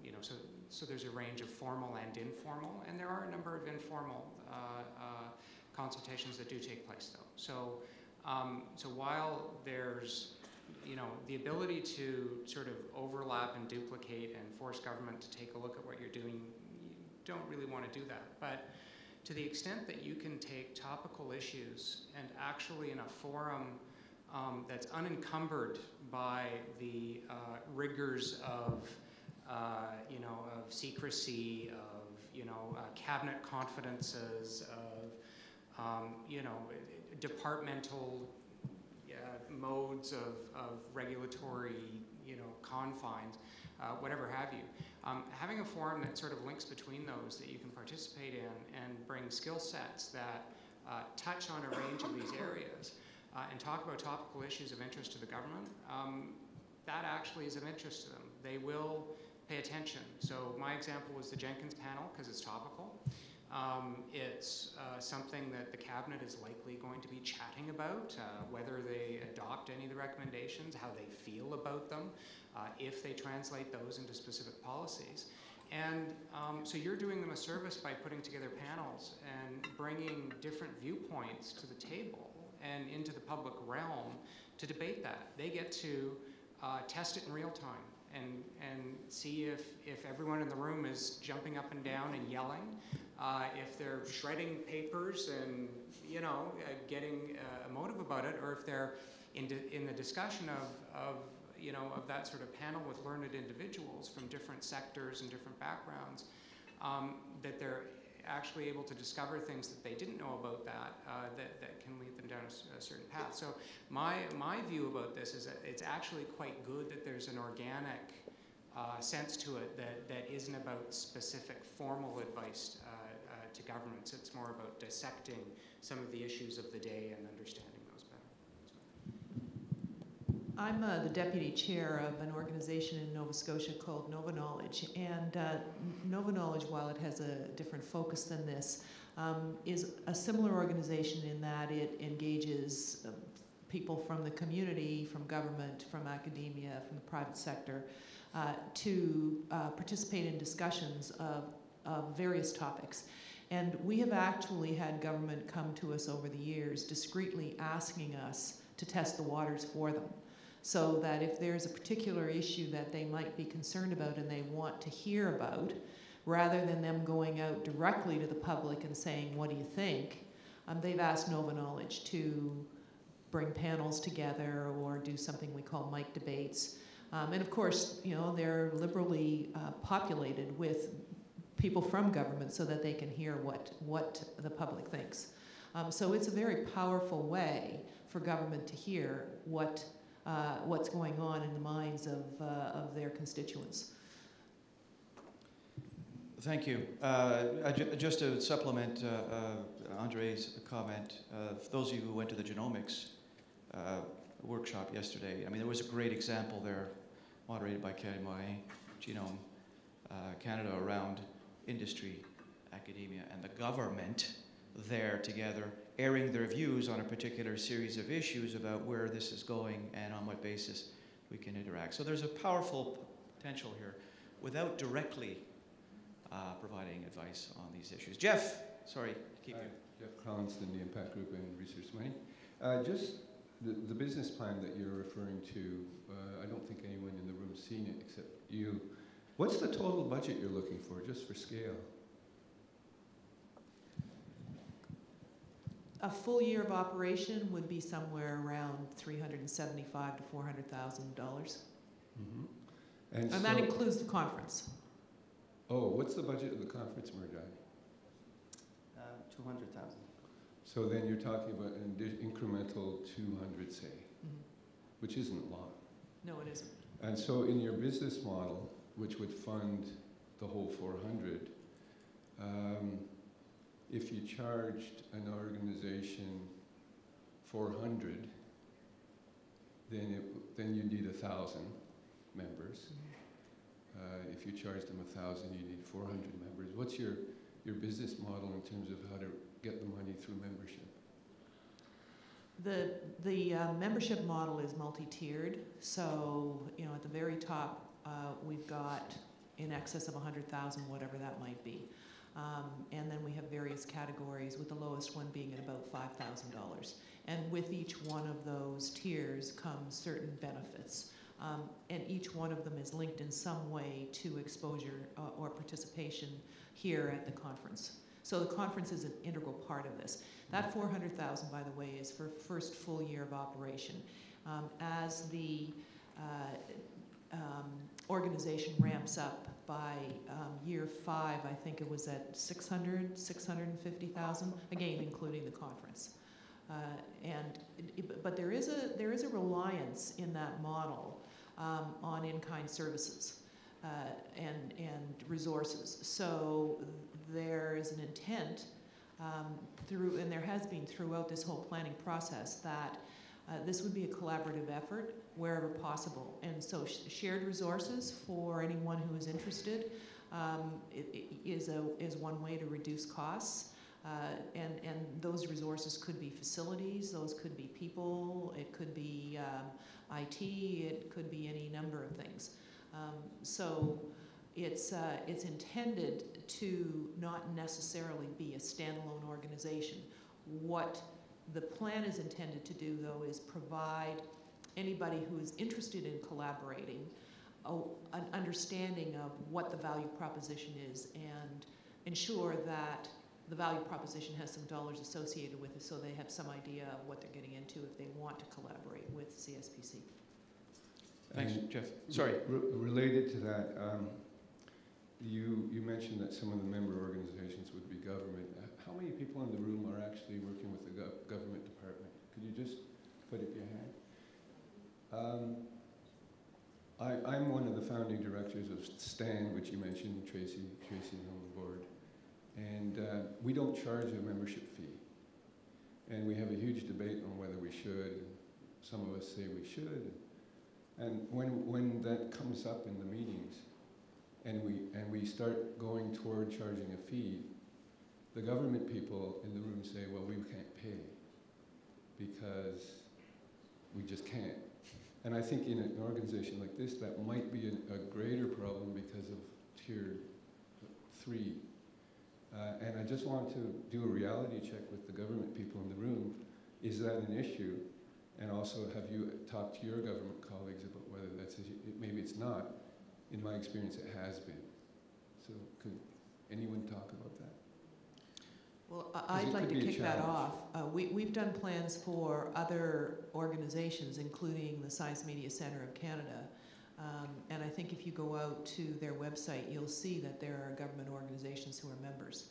you know, so there's a range of formal and informal, and there are a number of informal consultations that do take place, though. So while there's, you know, the ability to sort of overlap and duplicate and force government to take a look at what you're doing, you don't really want to do that. But to the extent that you can take topical issues and actually in a forum that's unencumbered by the rigors of, you know, of secrecy, of, you know, cabinet confidences, of, you know, departmental modes of regulatory, you know, confines, whatever have you. Having a forum that sort of links between those that you can participate in and bring skill sets that touch on a range of these areas and talk about topical issues of interest to the government, that actually is of interest to them. They will pay attention. So my example was the Jenkins panel because it's topical. It's something that the cabinet is likely going to be chatting about, whether they adopt any of the recommendations, how they feel about them, if they translate those into specific policies. And so you're doing them a service by putting together panels and bringing different viewpoints to the table and into the public realm to debate that. They get to test it in real time and see if everyone in the room is jumping up and down and yelling, if they're shredding papers and, you know, getting emotive about it, or if they're in the discussion of you know, of that sort of panel with learned individuals from different sectors and different backgrounds, that they're actually able to discover things that they didn't know about that can lead them down a certain path. So my view about this is that it's actually quite good that there's an organic sense to it that isn't about specific formal advice to governments. It's more about dissecting some of the issues of the day and understanding those better. I'm the deputy chair of an organization in Nova Scotia called Nova Knowledge, and Nova Knowledge, while it has a different focus than this, is a similar organization in that it engages people from the community, from government, from academia, from the private sector, to participate in discussions of various topics. And we have actually had government come to us over the years discreetly asking us to test the waters for them, so that if there's a particular issue that they might be concerned about and they want to hear about, rather than them going out directly to the public and saying, what do you think, they've asked Nova Knowledge to bring panels together or do something we call mic debates. And of course, you know, they're liberally populated with people from government so that they can hear what the public thinks. So it's a very powerful way for government to hear what's going on in the minds of their constituents. Thank you. Just to supplement Andre's comment, for those of you who went to the genomics workshop yesterday, I mean, there was a great example there, moderated by Kerry Morin, Genome Canada, around industry, academia, and the government there together, airing their views on a particular series of issues about where this is going and on what basis we can interact. So there's a powerful potential here without directly providing advice on these issues. Jeff, sorry to keep you. Jeff Cronston, the Impact Group and Research Money. Just the business plan that you're referring to, I don't think anyone in the room's seen it except you. What's the total budget you're looking for, just for scale? A full year of operation would be somewhere around $375,000 to $400,000. Mm-hmm. And that includes the conference. Oh, what's the budget of the conference, Murjai? 200,000. So then you're talking about an incremental 200, say, which isn't a lot. No, it isn't. And so in your business model, which would fund the whole 400, if you charged an organization 400, then you need 1,000 members. If you charge them 1,000, you need 400 members. What's your business model in terms of how to get the money through membership? The membership model is multi-tiered. So, you know, at the very top, we've got in excess of 100,000, whatever that might be. And then we have various categories, with the lowest one being at about $5,000. And with each one of those tiers comes certain benefits. And each one of them is linked in some way to exposure or participation here at the conference. So the conference is an integral part of this. That $400,000, by the way, is for first full year of operation. As the organization ramps up by year 5, I think it was at 650,000, again, including the conference. But there is a reliance in that model on in-kind services and resources. So there is an intent and there has been throughout this whole planning process, that this would be a collaborative effort wherever possible. And so shared resources for anyone who is interested is one way to reduce costs. And those resources could be facilities, those could be people, it could be IT, it could be any number of things. So it's intended to not necessarily be a standalone organization. What the plan is intended to do, though, is provide anybody who is interested in collaborating an understanding of what the value proposition is, and ensure that the value proposition has some dollars associated with it, so they have some idea of what they're getting into if they want to collaborate with CSPC. Thanks, Jeff. Sorry. Related to that, you mentioned that some of the member organizations would be government. How many people in the room are actually working with the government department? Could you just put up your hand? I'm one of the founding directors of STAND, which you mentioned, Tracy's on the board. And we don't charge a membership fee. And we have a huge debate on whether we should. Some of us say we should. And when that comes up in the meetings, and we start going toward charging a fee, the government people in the room say, well, we can't pay because we just can't. And I think in an organization like this, that might be a greater problem because of tier 3. And I just want to do a reality check with the government people in the room. Is that an issue? And also, have you talked to your government colleagues about whether that's an issue? Maybe it's not. In my experience, it has been. So could anyone talk about that? Well, I'd like to kick that off. We've done plans for other organizations, including the Science Media Centre of Canada. And I think if you go out to their website, you'll see that there are government organizations who are members.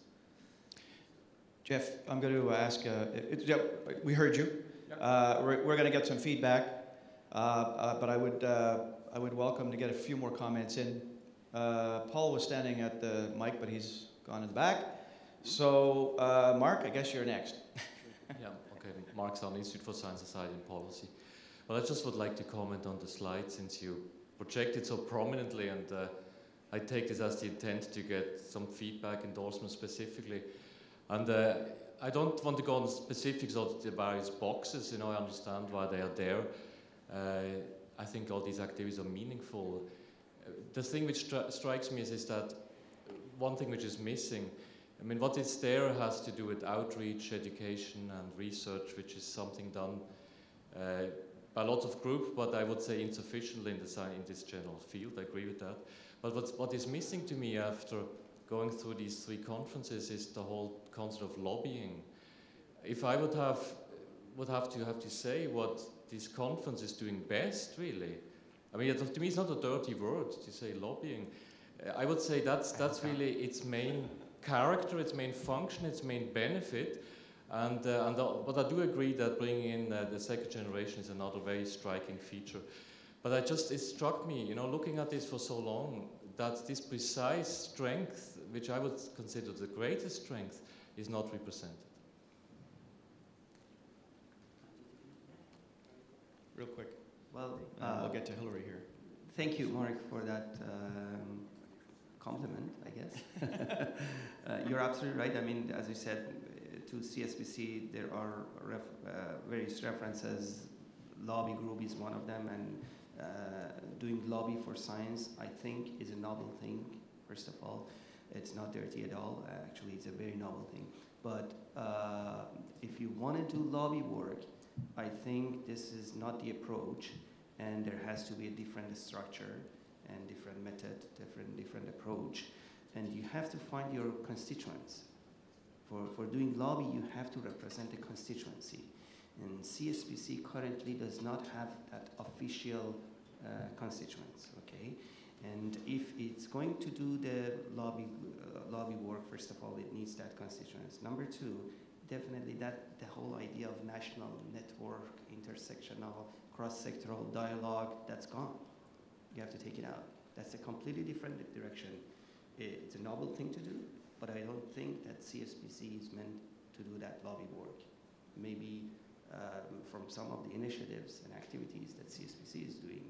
Jeff, I'm going to ask, we heard you. We're going to get some feedback, but I would welcome to get a few more comments in. Paul was standing at the mic, but he's gone in the back. So, Mark, I guess you're next. Yeah, okay. Mark Sarner, Institute for Science, Society and Policy. Well, I just would like to comment on the slide, since you project it so prominently, and I take this as the intent to get some feedback, endorsement specifically. And I don't want to go on specifics of the various boxes. I understand why they are there. I think all these activities are meaningful. The thing which strikes me is that one thing which is missing, what is there has to do with outreach, education, and research, which is something done by lots of groups, but I would say insufficiently in this general field. I agree with that. But what is missing to me after going through these 3 conferences is the whole concept of lobbying. If I would have to say what this conference is doing best, really, to me it's not a dirty word to say lobbying. I would say that's really its main character, its main function, its main benefit. But I do agree that bringing in the second generation is another very striking feature. But it struck me, looking at this for so long, that this precise strength, which I would consider the greatest strength, is not represented. Real quick. Well, we'll get to Hillary here. Thank you, Mark, for that compliment, I guess. You're absolutely right. As you said, to CSPC, there are various references. Lobby group is one of them, doing lobby for science, I think, is a noble thing, first of all. It's not dirty at all. Actually, it's a very noble thing. But if you want to do lobby work, I think this is not the approach, and there has to be a different structure and different method, different approach. And you have to find your constituents. For doing lobby, you have to represent the constituency. And CSPC currently does not have that official constituents, okay? And if it's going to do the lobby work, first of all, it needs that constituents. Number two, definitely the whole idea of national network, intersectional, cross-sectoral dialogue, that's gone. You have to take it out. That's a completely different direction. It's a noble thing to do, but I don't think that CSPC is meant to do that lobby work. Maybe from some of the initiatives and activities that CSPC is doing,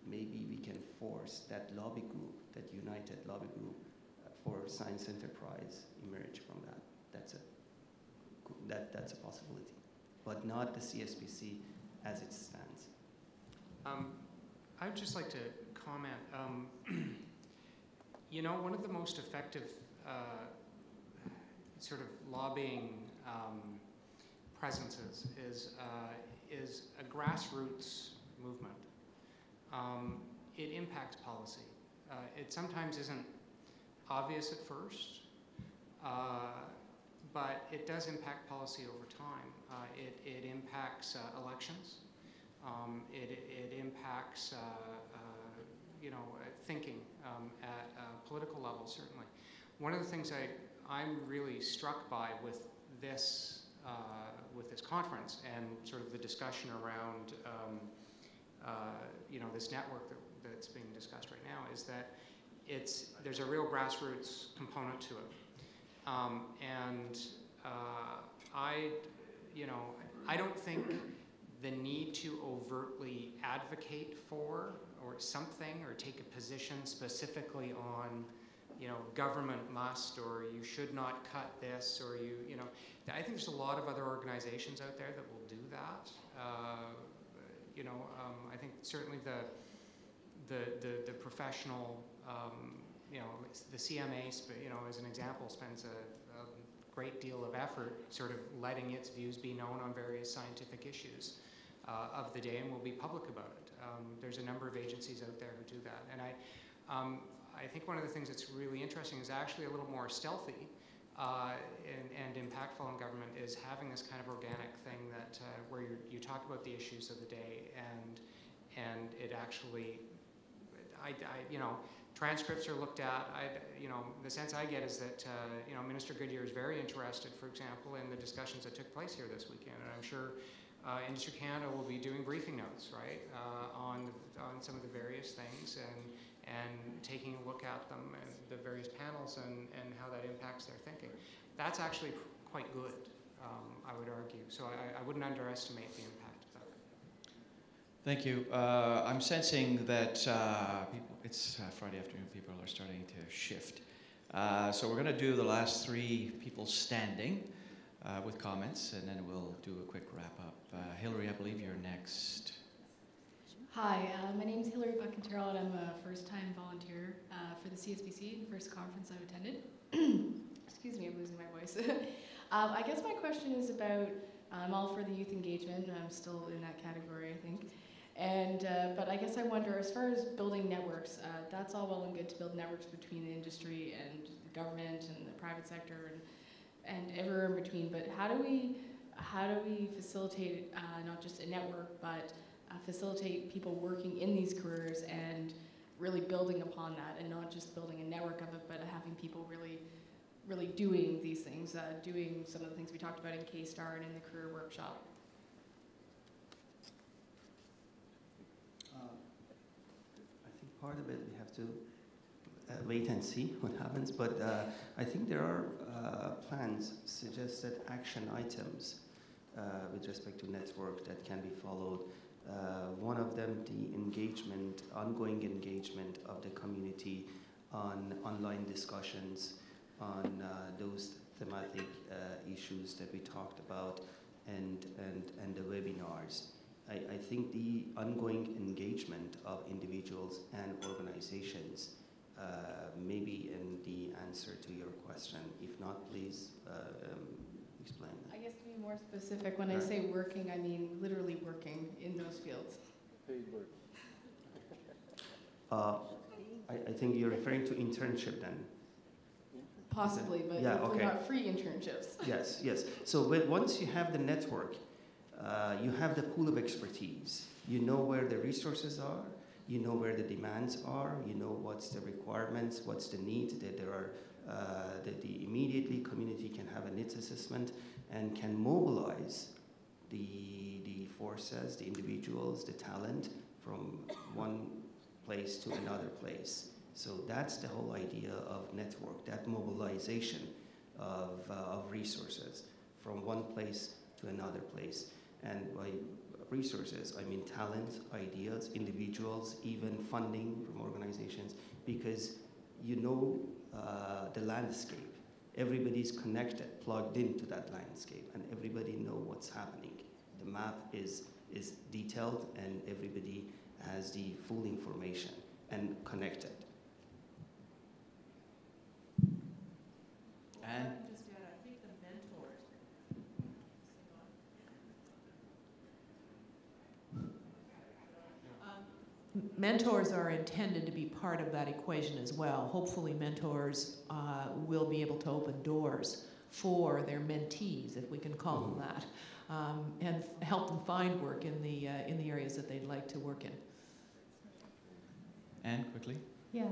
maybe we can force that lobby group, that united lobby group for science enterprise emerge from that. That's a possibility, but not the CSPC as it stands. I would just like to comment. You know, one of the most effective sort of lobbying presences is a grassroots movement. It impacts policy. It sometimes isn't obvious at first, but it does impact policy over time. It impacts elections. It impacts you know, thinking at a political level, certainly. One of the things I'm really struck by with this conference and sort of the discussion around you know, this network that's being discussed right now is that there's a real grassroots component to it. I don't think the need to overtly advocate for or something or take a position specifically on, you know, government must or you should not cut this or you know, I think there's a lot of other organizations out there that will do that. You know, I think certainly the professional, you know, the CMA, you know, as an example, spends a great deal of effort sort of letting its views be known on various scientific issues of the day and will be public about it. There's a number of agencies out there who do that. And I think one of the things that's really interesting is actually a little more stealthy and impactful in government is having this kind of organic thing that where you talk about the issues of the day and it actually, you know, transcripts are looked at. You know, the sense I get is that you know, Minister Goodyear is very interested, for example, in the discussions that took place here this weekend, and I'm sure Industry Canada will be doing briefing notes, right, on some of the various things and taking a look at them and the various panels and how that impacts their thinking. That's actually quite good, I would argue. So I wouldn't underestimate the impact of that. Thank you. I'm sensing that it's Friday afternoon, people are starting to shift. So we're going to do the last three people standing with comments, and then we'll do a quick wrap up. Hillary, I believe you're next. Hi, my name is Hillary Buckenterrell, and I'm a first-time volunteer for the CSPC, first conference I've attended. Excuse me, I'm losing my voice. I guess my question is about, I'm all for the youth engagement, and I'm still in that category, I think. And, but I guess I wonder, as far as building networks, that's all well and good to build networks between the industry and the government and the private sector and everywhere in between, but how do we facilitate not just a network, but facilitate people working in these careers and really building upon that, and not just building a network of it, but having people really doing these things, doing some of the things we talked about in K-STAR and in the career workshop. I think part of it we have to wait and see what happens, but I think there are plans, suggested action items with respect to network that can be followed. One of them, the engagement, ongoing engagement of the community on online discussions on those thematic issues that we talked about, and the webinars. I think the ongoing engagement of individuals and organizations may be in the answer to your question. If not, please explain that. I guess to be more specific, when I say working, I mean literally working in those fields. Paid work. I think you're referring to internship then. Possibly, but yeah, hopefully okay. not free internships. Yes, yes. So once you have the network, you have the pool of expertise. You know where the resources are. You know where the demands are. You know what's the requirements, what's the need. That there are the immediately community can have a needs assessment and can mobilize the forces, the individuals, the talent from one place to another place. So that's the whole idea of network, that mobilization of resources from one place to another place. And by resources, I mean talent, ideas, individuals, even funding from organizations, because you know the landscape. Everybody's connected, plugged into that landscape, and everybody knows what's happening. The map is detailed, and everybody has the full information and connected. And just I think the mentors are intended to be part of that equation as well. Hopefully mentors will be able to open doors for their mentees, if we can call them that, and help them find work in the areas that they'd like to work in. Anne, quickly. Yeah,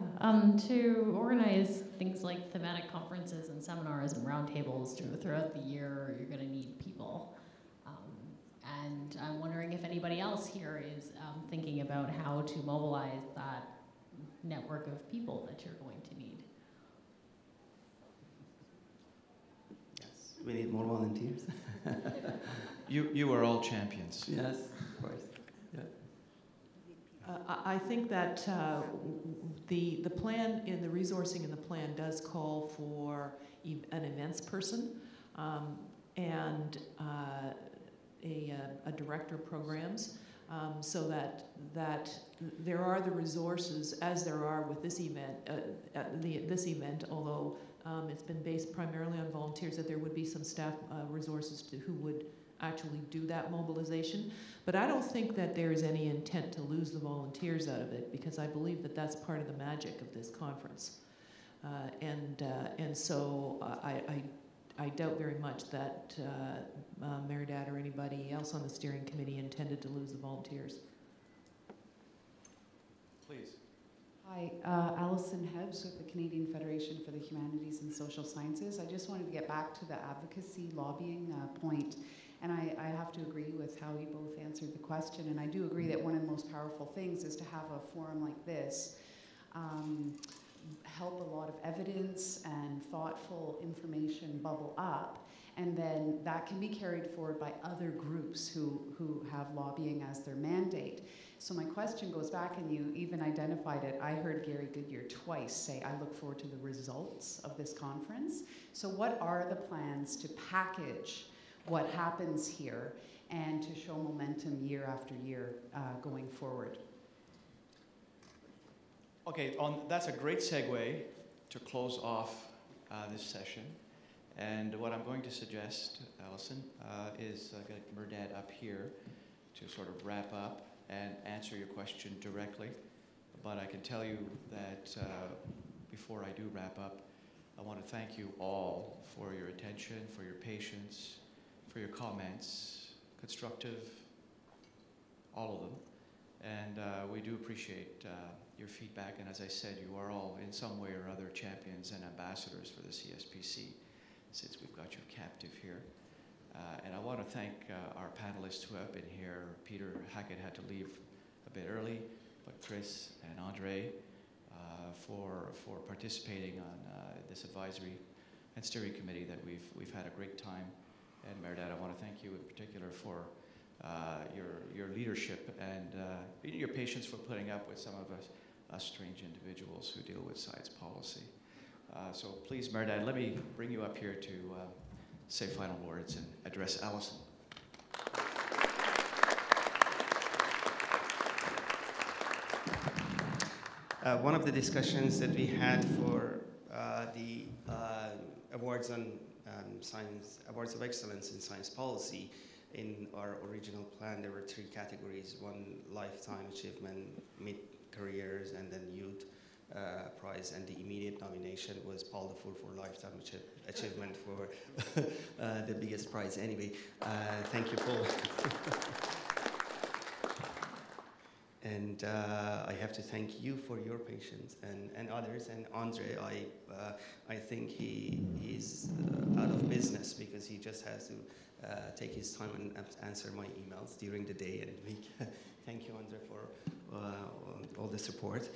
to organize things like thematic conferences and seminars and roundtables throughout the year, you're going to need people. And I'm wondering if anybody else here is thinking about how to mobilize that network of people that you're going to need. Yes, we need more volunteers. You are all champions. Yes, of course. Yeah. I think that the plan, in the resourcing in the plan, does call for an events person and a director of programs, so that there are the resources, as there are with this event, although it's been based primarily on volunteers, that there would be some staff resources who would actually do that mobilization. But I don't think that there is any intent to lose the volunteers out of it, because I believe that that's part of the magic of this conference. And so I doubt very much that Mehrdad or anybody else on the steering committee intended to lose the volunteers. Please. Hi, Alison Hebbs with the Canadian Federation for the Humanities and Social Sciences. I just wanted to get back to the advocacy lobbying point. And I have to agree with how you both answered the question. And I do agree that one of the most powerful things is to have a forum like this help a lot of evidence and thoughtful information bubble up. And then that can be carried forward by other groups who have lobbying as their mandate. So my question goes back, and you even identified it. I heard Gary Goodyear twice say, I look forward to the results of this conference. So what are the plans to package what happens here and to show momentum year after year going forward? Okay, that's a great segue to close off this session. And what I'm going to suggest, Alison, is get Mehrdad up here to sort of wrap up and answer your question directly. But I can tell you that before I do wrap up, I want to thank you all for your attention, for your patience, for your comments, constructive, all of them. And we do appreciate your feedback. And as I said, you are all in some way or other champions and ambassadors for the CSPC, since we've got you captive here. And I want to thank our panelists who have been here. Peter Hackett had to leave a bit early, but Chris and Andre for participating on this advisory and steering committee that we've had a great time. And Mehrdad, I want to thank you in particular for your leadership and your patience for putting up with some of us strange individuals who deal with science policy. So please, Mehrdad, let me bring you up here to say final words and address Alison. one of the discussions that we had for the awards on science, awards of excellence in science policy, in our original plan, there were 3 categories: one, lifetime achievement, mid-careers, and then youth prize. And the immediate nomination was Paul the Fool for lifetime achievement for the biggest prize. Anyway, thank you, Paul. And I have to thank you for your patience, and others. And Andre, I think he's out of business because he just has to take his time and answer my emails during the day and week. Thank you, Andre, for all the support.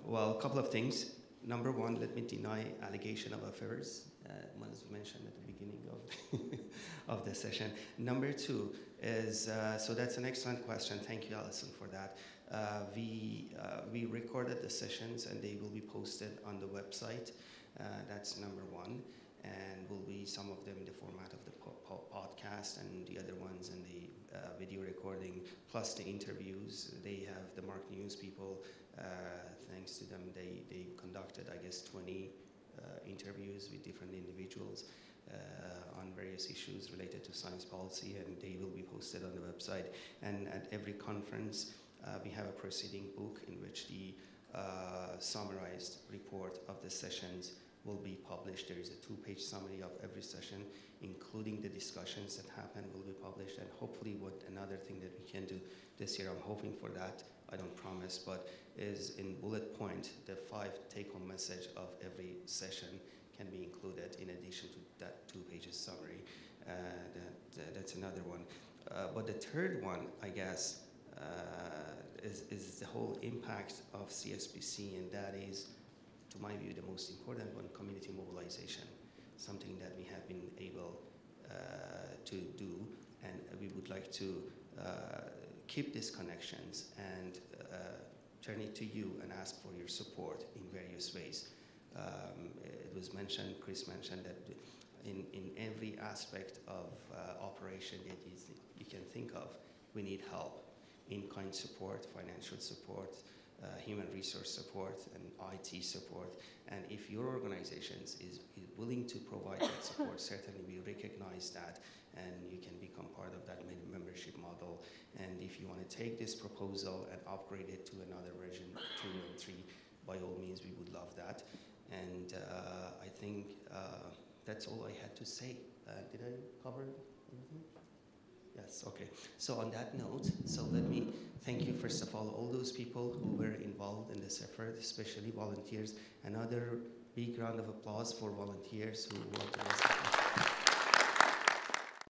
Well, a couple of things. Number one, let me deny allegation of affairs. Was mentioned at the beginning of the session. Number two is, so that's an excellent question. Thank you, Alison, for that. We recorded the sessions and they will be posted on the website. That's number one. And will be some of them in the format of the podcast and the other ones in the video recording, plus the interviews. They have the Mark News people. Thanks to them, they conducted, I guess, 20 interviews with different individuals on various issues related to science policy, and they will be posted on the website. And at every conference, we have a proceeding book in which the summarized report of the sessions will be published. There is a 2-page summary of every session, including the discussions that happen, will be published. And hopefully, another thing that we can do this year, I'm hoping for that, I don't promise, but is in bullet point, the 5 take-home message of every session can be included in addition to that 2-page summary. That's another one. But the third one, I guess, is the whole impact of CSPC, and that is, to my view, the most important one: community mobilization, something that we have been able to do, and we would like to keep these connections and turn it to you and ask for your support in various ways. It was mentioned, Chris mentioned, that in every aspect of operation that you can think of, we need help: in-kind support, financial support, human resource support, and IT support. And if your organization is willing to provide that support, certainly we recognize that, and you can become part of that membership model. And if you want to take this proposal and upgrade it to another version 2 and 3, by all means, we would love that. And I think that's all I had to say. Did I cover everything? Yes, okay. So on that note, so let me thank you, first of all those people who were involved in this effort, especially volunteers. Another big round of applause for volunteers who worked on this.